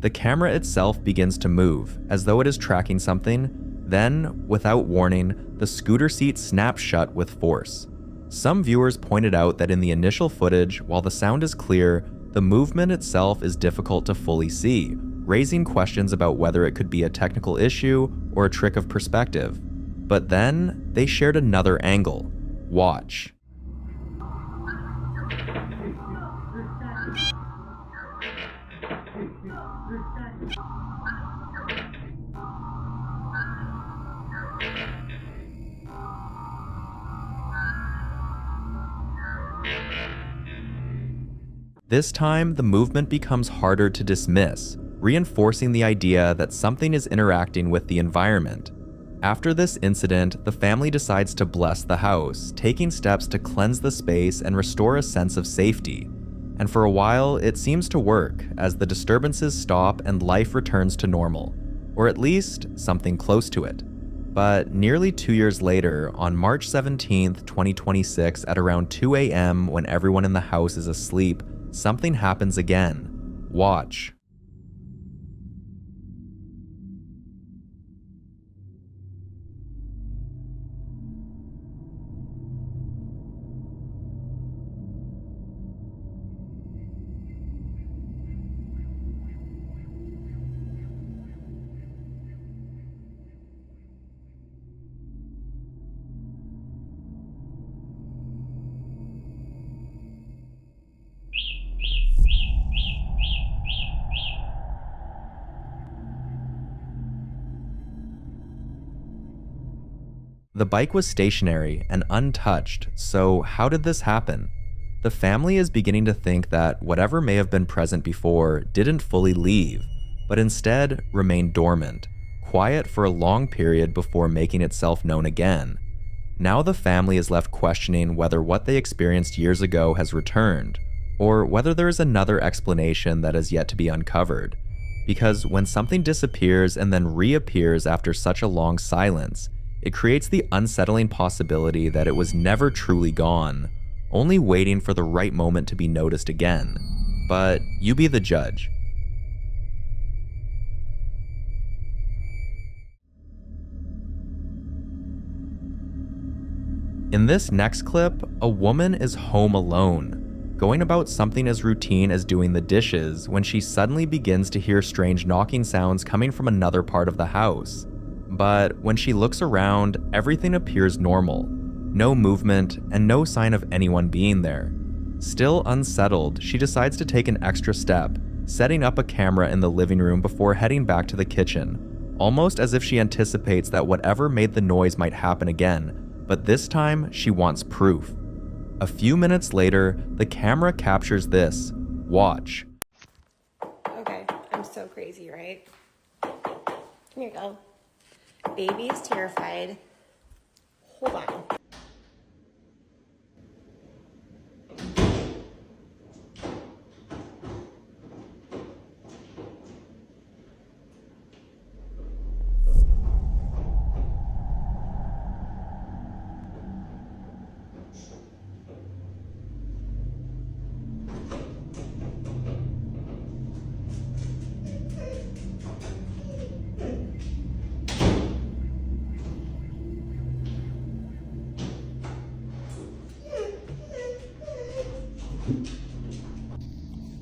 The camera itself begins to move, as though it is tracking something. Then, without warning, the scooter seat snaps shut with force. Some viewers pointed out that in the initial footage, while the sound is clear, the movement itself is difficult to fully see, raising questions about whether it could be a technical issue or a trick of perspective. But then, they shared another angle. Watch. This time, the movement becomes harder to dismiss, reinforcing the idea that something is interacting with the environment. After this incident, the family decides to bless the house, taking steps to cleanse the space and restore a sense of safety. And for a while, it seems to work, as the disturbances stop and life returns to normal, or at least something close to it. But nearly 2 years later, on March 17th, 2026, at around 2 a.m. when everyone in the house is asleep, something happens again. Watch. The bike was stationary and untouched, so how did this happen? The family is beginning to think that whatever may have been present before didn't fully leave, but instead remained dormant, quiet for a long period before making itself known again. Now the family is left questioning whether what they experienced years ago has returned, or whether there is another explanation that is yet to be uncovered. Because when something disappears and then reappears after such a long silence, it creates the unsettling possibility that it was never truly gone, only waiting for the right moment to be noticed again. But you be the judge. In this next clip, a woman is home alone, going about something as routine as doing the dishes when she suddenly begins to hear strange knocking sounds coming from another part of the house. But when she looks around, everything appears normal. No movement and no sign of anyone being there. Still unsettled, she decides to take an extra step, setting up a camera in the living room before heading back to the kitchen, almost as if she anticipates that whatever made the noise might happen again, but this time she wants proof. A few minutes later, the camera captures this. Watch. Okay, I'm so crazy, right? Here you go. Baby is terrified. Hold on.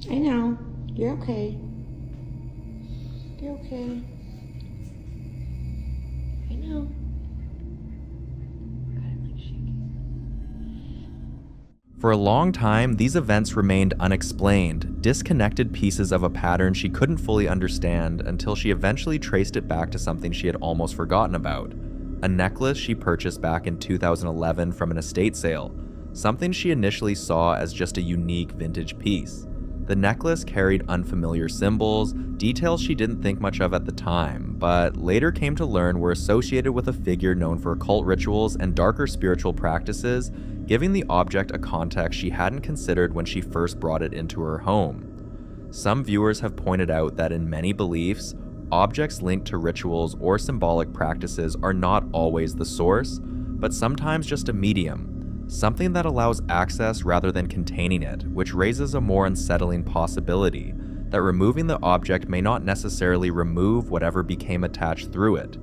I know. You're okay. You're okay. I know. For a long time, these events remained unexplained, disconnected pieces of a pattern she couldn't fully understand until she eventually traced it back to something she had almost forgotten about. A necklace she purchased back in 2011 from an estate sale, something she initially saw as just a unique vintage piece. The necklace carried unfamiliar symbols, details she didn't think much of at the time, but later came to learn were associated with a figure known for occult rituals and darker spiritual practices, giving the object a context she hadn't considered when she first brought it into her home. Some viewers have pointed out that in many beliefs, objects linked to rituals or symbolic practices are not always the source, but sometimes just a medium. something that allows access rather than containing it, which raises a more unsettling possibility that removing the object may not necessarily remove whatever became attached through it.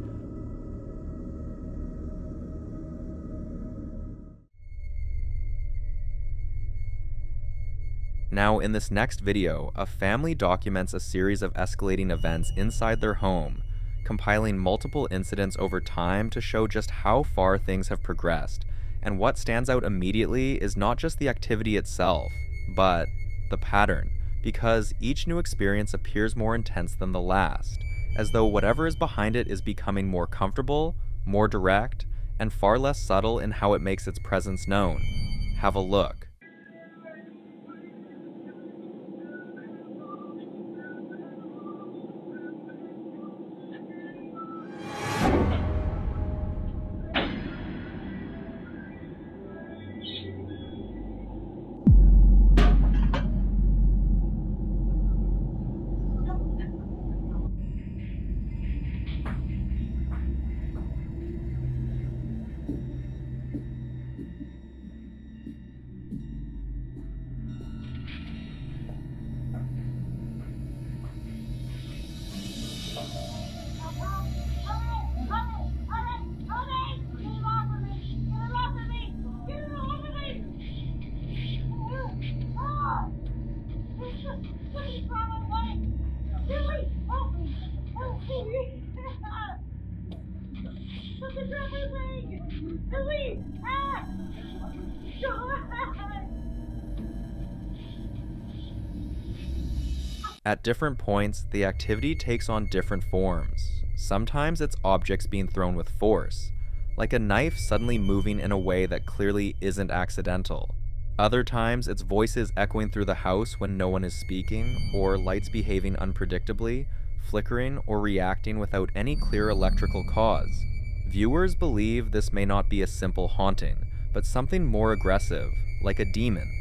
Now, in this next video, a family documents a series of escalating events inside their home, compiling multiple incidents over time to show just how far things have progressed, and what stands out immediately is not just the activity itself, but the pattern, because each new experience appears more intense than the last, as though whatever is behind it is becoming more comfortable, more direct, and far less subtle in how it makes its presence known. Have a look. At different points, the activity takes on different forms. Sometimes it's objects being thrown with force, like a knife suddenly moving in a way that clearly isn't accidental. Other times, it's voices echoing through the house when no one is speaking, or lights behaving unpredictably, flickering or reacting without any clear electrical cause. Viewers believe this may not be a simple haunting, but something more aggressive, like a demon.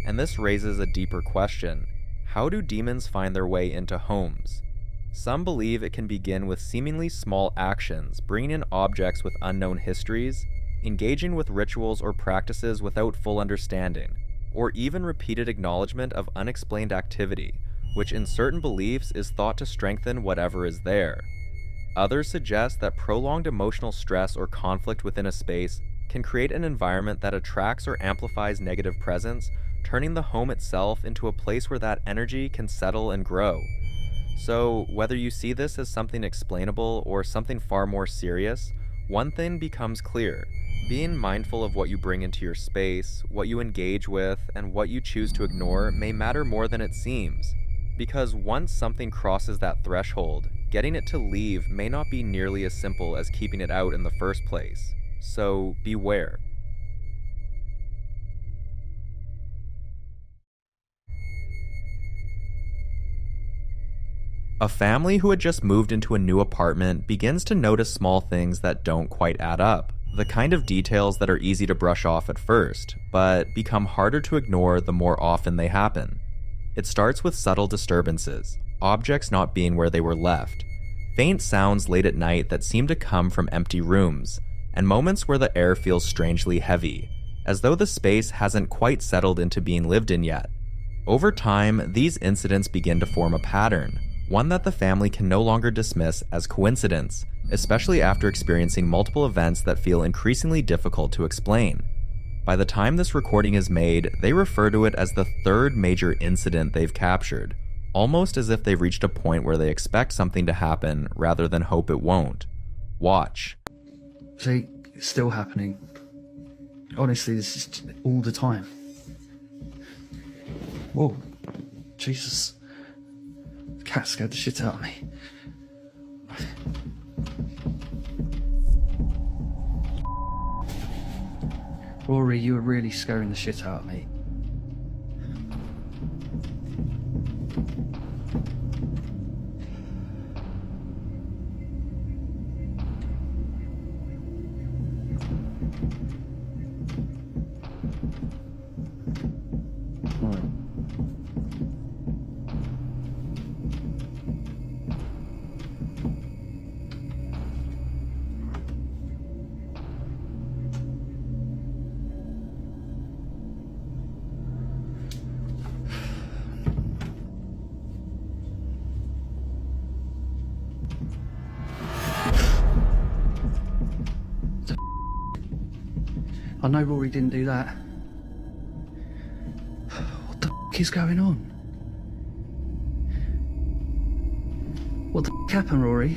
And this raises a deeper question. How do demons find their way into homes? Some believe it can begin with seemingly small actions, bringing in objects with unknown histories, engaging with rituals or practices without full understanding, or even repeated acknowledgement of unexplained activity, which in certain beliefs is thought to strengthen whatever is there. Others suggest that prolonged emotional stress or conflict within a space can create an environment that attracts or amplifies negative presence, turning the home itself into a place where that energy can settle and grow. So, whether you see this as something explainable or something far more serious, one thing becomes clear. Being mindful of what you bring into your space, what you engage with, and what you choose to ignore may matter more than it seems. Because once something crosses that threshold, getting it to leave may not be nearly as simple as keeping it out in the first place. So, beware. A family who had just moved into a new apartment begins to notice small things that don't quite add up. The kind of details that are easy to brush off at first, but become harder to ignore the more often they happen. It starts with subtle disturbances, objects not being where they were left, faint sounds late at night that seem to come from empty rooms, and moments where the air feels strangely heavy, as though the space hasn't quite settled into being lived in yet. Over time, these incidents begin to form a pattern, one that the family can no longer dismiss as coincidence, especially after experiencing multiple events that feel increasingly difficult to explain. By the time this recording is made, they refer to it as the third major incident they've captured, almost as if they've reached a point where they expect something to happen rather than hope it won't. Watch. See, it's still happening. Honestly, this is all the time. Whoa, Jesus. The cat scared the shit out of me. Rory, you were really scaring the shit out of me. I know Rory didn't do that. What the f is going on? What the f happened, Rory?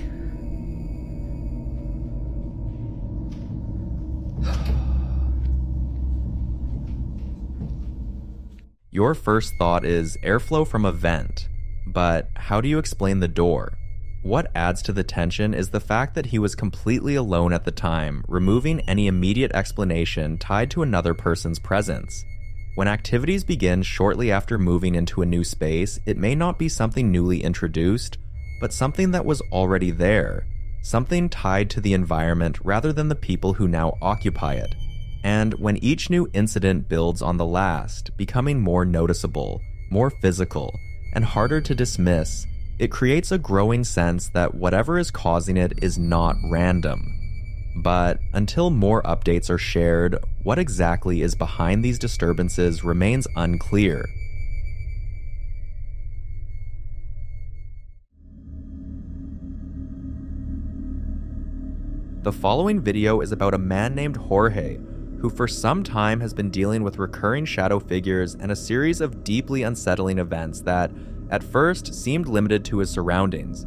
Your first thought is airflow from a vent, but how do you explain the door? What adds to the tension is the fact that he was completely alone at the time, removing any immediate explanation tied to another person's presence. When activities begin shortly after moving into a new space, it may not be something newly introduced, but something that was already there, something tied to the environment rather than the people who now occupy it. And when each new incident builds on the last, becoming more noticeable, more physical, and harder to dismiss, it creates a growing sense that whatever is causing it is not random. But until more updates are shared, what exactly is behind these disturbances remains unclear. The following video is about a man named Jorge, who for some time has been dealing with recurring shadow figures and a series of deeply unsettling events that, at first, seemed limited to his surroundings.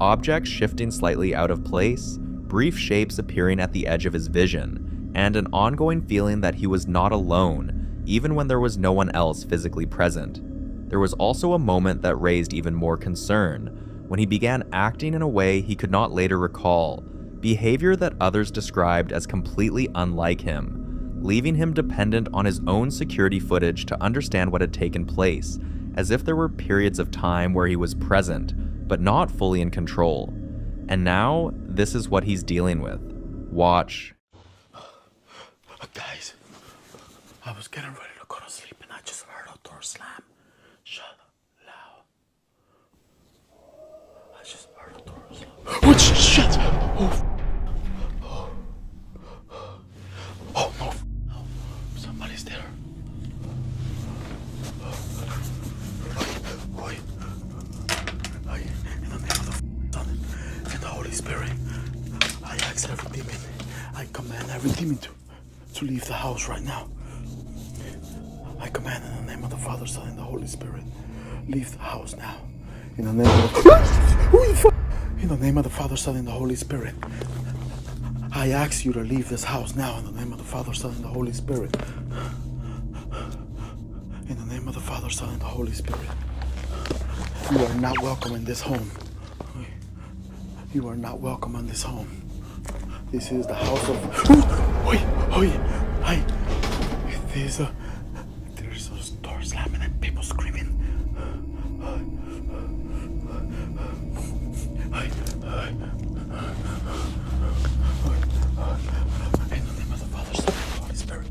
Objects shifting slightly out of place, brief shapes appearing at the edge of his vision, and an ongoing feeling that he was not alone, even when there was no one else physically present. There was also a moment that raised even more concern, when he began acting in a way he could not later recall, behavior that others described as completely unlike him, leaving him dependent on his own security footage to understand what had taken place, as if there were periods of time where he was present, but not fully in control. And now, this is what he's dealing with. Watch. Guys, I was getting ready to go to sleep and I just heard a door slam. Shut loud. I just heard a door slam. Oh, shit! Oh no. Somebody's there. In the name of the Son and the Holy Spirit, I ask every demon, I command every demon to leave the house right now. I command in the name of the Father, Son, and the Holy Spirit, leave the house now. In the name of the Father, Son, and the Holy Spirit, I ask you to leave this house now. In the name of the Father, Son, and the Holy Spirit. In the name of the Father, Son, and the Holy Spirit. You are not welcome in this home. You are not welcome in this home. This is the house of... There's a door slamming and people screaming. In the name of the Father, Son, and the Holy Spirit.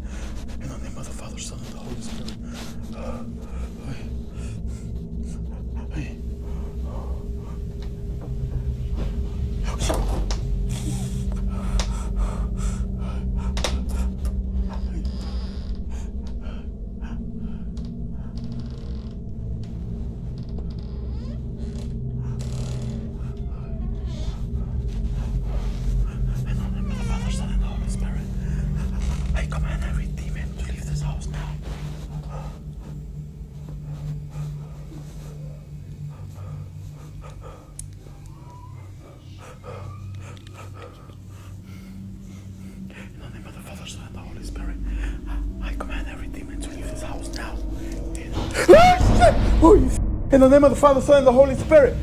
In the name of the Father, Son, and the Holy Spirit. In the name of the Father, Son, and the Holy Spirit.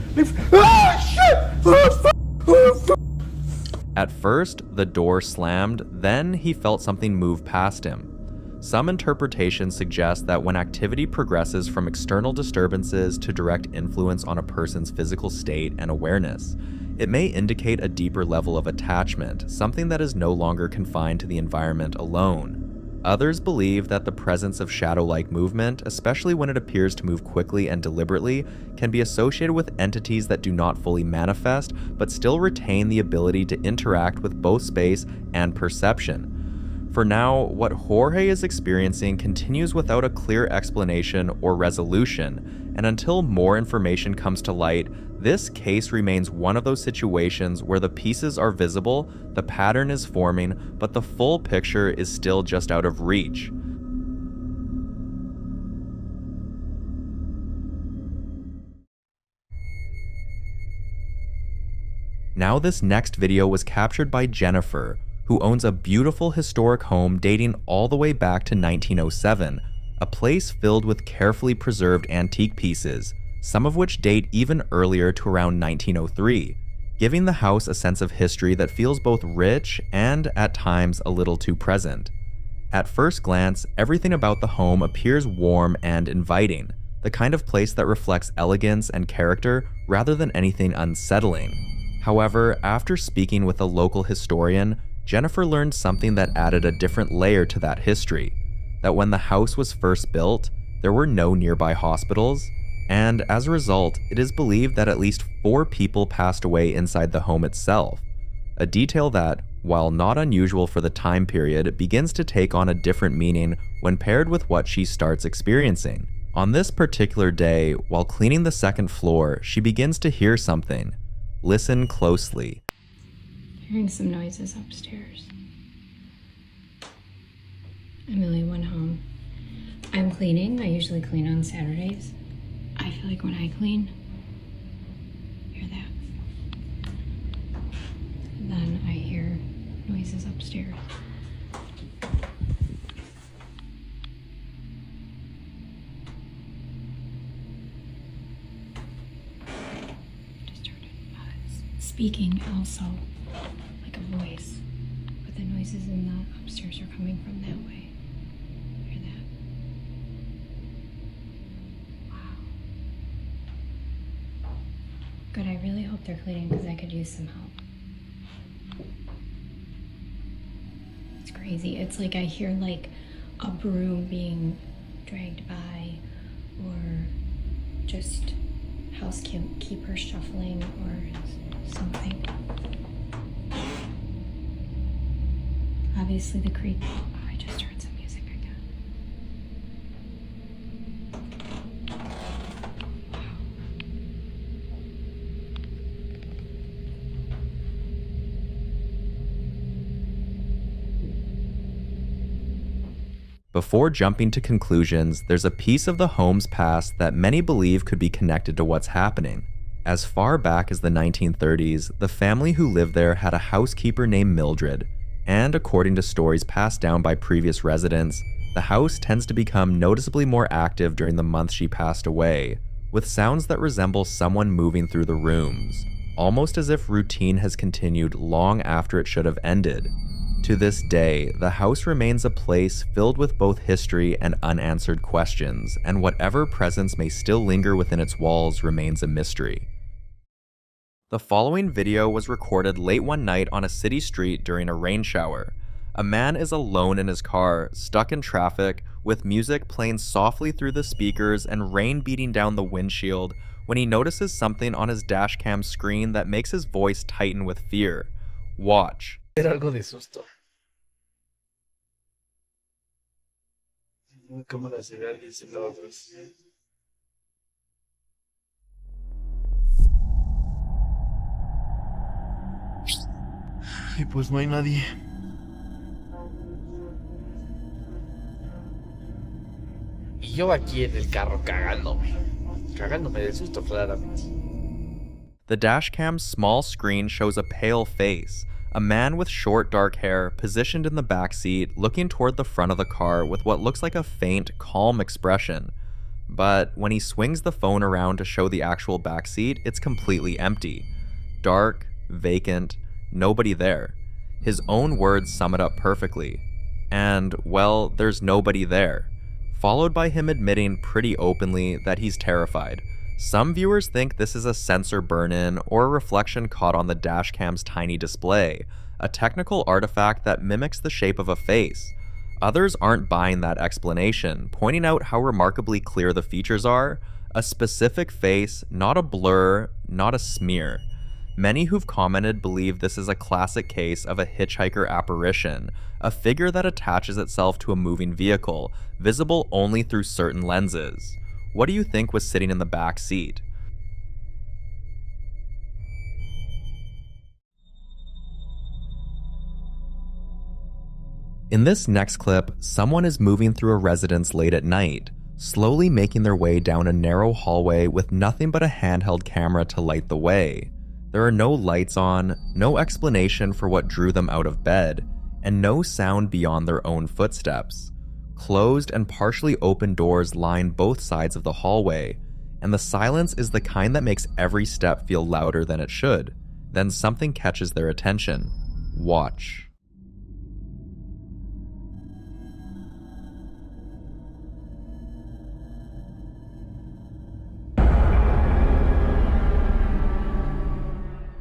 At first, the door slammed, then he felt something move past him. Some interpretations suggest that when activity progresses from external disturbances to direct influence on a person's physical state and awareness, it may indicate a deeper level of attachment, something that is no longer confined to the environment alone. Others believe that the presence of shadow-like movement, especially when it appears to move quickly and deliberately, can be associated with entities that do not fully manifest, but still retain the ability to interact with both space and perception. For now, what Jorge is experiencing continues without a clear explanation or resolution, and until more information comes to light, this case remains one of those situations where the pieces are visible, the pattern is forming, but the full picture is still just out of reach. Now this next video was captured by Jennifer, who owns a beautiful historic home dating all the way back to 1907, a place filled with carefully preserved antique pieces, some of which date even earlier to around 1903, giving the house a sense of history that feels both rich and, at times, a little too present. At first glance, everything about the home appears warm and inviting, the kind of place that reflects elegance and character rather than anything unsettling. However, after speaking with a local historian, Jennifer learned something that added a different layer to that history, that when the house was first built, there were no nearby hospitals, and as a result, it is believed that at least 4 people passed away inside the home itself, a detail that, while not unusual for the time period, begins to take on a different meaning when paired with what she starts experiencing. On this particular day, while cleaning the second floor, she begins to hear something. Listen closely. Hearing some noises upstairs. Emily went home. I'm cleaning. I usually clean on Saturdays. I feel like when I clean, hear that. Then I hear noises upstairs. Just heard a buzz. Speaking also. Like a voice, but the noises in the upstairs are coming from that way. Hear that? Wow. Good, I really hope they're cleaning because I could use some help. It's crazy. It's like I hear like a broom being dragged by, or just housekeeper shuffling or something. Obviously the creek. Oh, I just heard some music again. Wow. Before jumping to conclusions, there's a piece of the home's past that many believe could be connected to what's happening. As far back as the 1930s, the family who lived there had a housekeeper named Mildred, and according to stories passed down by previous residents, the house tends to become noticeably more active during the month she passed away, with sounds that resemble someone moving through the rooms, almost as if routine has continued long after it should have ended. To this day, the house remains a place filled with both history and unanswered questions, and whatever presence may still linger within its walls remains a mystery. The following video was recorded late one night on a city street during a rain shower. A man is alone in his car, stuck in traffic, with music playing softly through the speakers and rain beating down the windshield when he notices something on his dashcam screen that makes his voice tighten with fear. Watch. Era algo de susto. Cámara se ve a alguien sentado atrás. Y pues no hay nadie. Y yo aquí en el carro cagándome del susto, claramente. The dashcam's small screen shows a pale face, a man with short dark hair positioned in the back seat looking toward the front of the car with what looks like a faint, calm expression. But when he swings the phone around to show the actual back seat, it's completely empty. Dark, vacant, nobody there. His own words sum it up perfectly. And, well, there's nobody there. Followed by him admitting pretty openly that he's terrified. Some viewers think this is a sensor burn-in or a reflection caught on the dashcam's tiny display, a technical artifact that mimics the shape of a face. Others aren't buying that explanation, pointing out how remarkably clear the features are, a specific face, not a blur, not a smear. Many who've commented believe this is a classic case of a hitchhiker apparition, a figure that attaches itself to a moving vehicle, visible only through certain lenses. What do you think was sitting in the back seat? In this next clip, someone is moving through a residence late at night, slowly making their way down a narrow hallway with nothing but a handheld camera to light the way. There are no lights on, no explanation for what drew them out of bed, and no sound beyond their own footsteps. Closed and partially open doors line both sides of the hallway, and the silence is the kind that makes every step feel louder than it should. Then something catches their attention. Watch.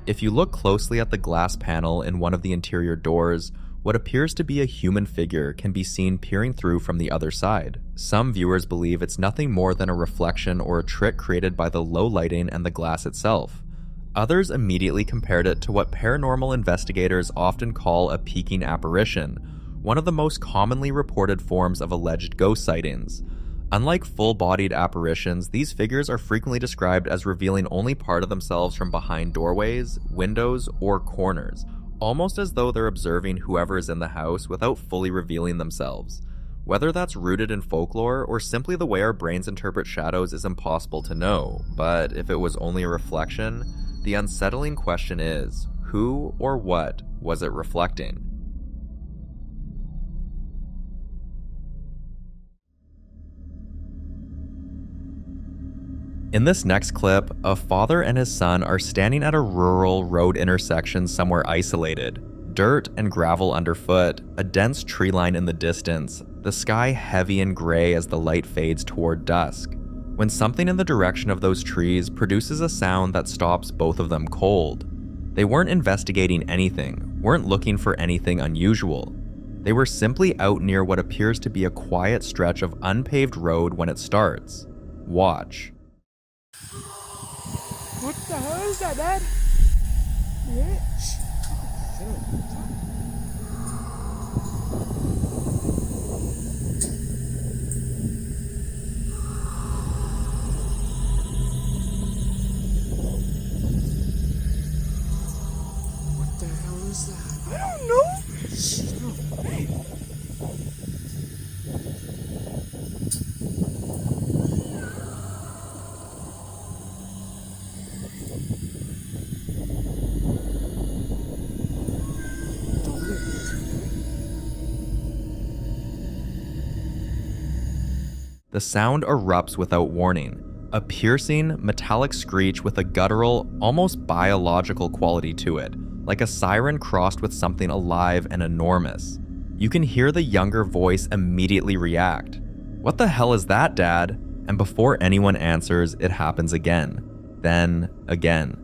If you look closely at the glass panel in one of the interior doors, what appears to be a human figure can be seen peering through from the other side. Some viewers believe it's nothing more than a reflection or a trick created by the low lighting and the glass itself. Others immediately compared it to what paranormal investigators often call a peeking apparition, one of the most commonly reported forms of alleged ghost sightings. Unlike full-bodied apparitions, these figures are frequently described as revealing only part of themselves from behind doorways, windows, or corners, almost as though they're observing whoever is in the house without fully revealing themselves. Whether that's rooted in folklore or simply the way our brains interpret shadows is impossible to know, but if it was only a reflection, the unsettling question is, who or what was it reflecting? In this next clip, a father and his son are standing at a rural road intersection somewhere isolated. Dirt and gravel underfoot, a dense tree line in the distance, the sky heavy and gray as the light fades toward dusk. When something in the direction of those trees produces a sound that stops both of them cold. They weren't investigating anything, weren't looking for anything unusual. They were simply out near what appears to be a quiet stretch of unpaved road when it starts. Watch. What the hell is that, Dad? Bitch. What the hell is that? I don't know. Shh, no. Hey. The sound erupts without warning, a piercing, metallic screech with a guttural, almost biological quality to it, like a siren crossed with something alive and enormous. You can hear the younger voice immediately react. "What the hell is that, Dad?" And before anyone answers, it happens again. Then again.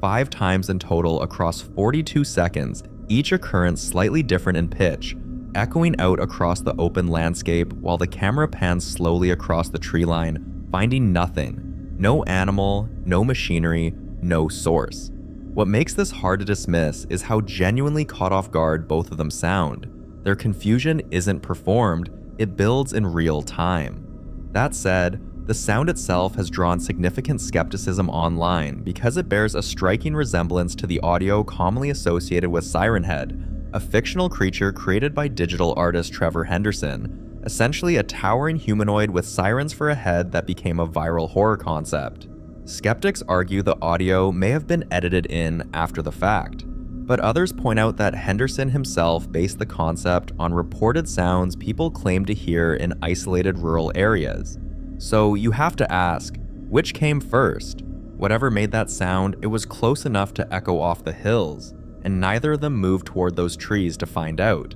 5 times in total across 42 seconds, each occurrence slightly different in pitch, echoing out across the open landscape while the camera pans slowly across the tree line, finding nothing. No animal, no machinery, no source. What makes this hard to dismiss is how genuinely caught off guard both of them sound. Their confusion isn't performed, it builds in real time. That said, the sound itself has drawn significant skepticism online because it bears a striking resemblance to the audio commonly associated with Siren Head, a fictional creature created by digital artist Trevor Henderson, essentially a towering humanoid with sirens for a head that became a viral horror concept. Skeptics argue the audio may have been edited in after the fact, but others point out that Henderson himself based the concept on reported sounds people claim to hear in isolated rural areas. So you have to ask, which came first? Whatever made that sound, it was close enough to echo off the hills, and neither of them moved toward those trees to find out.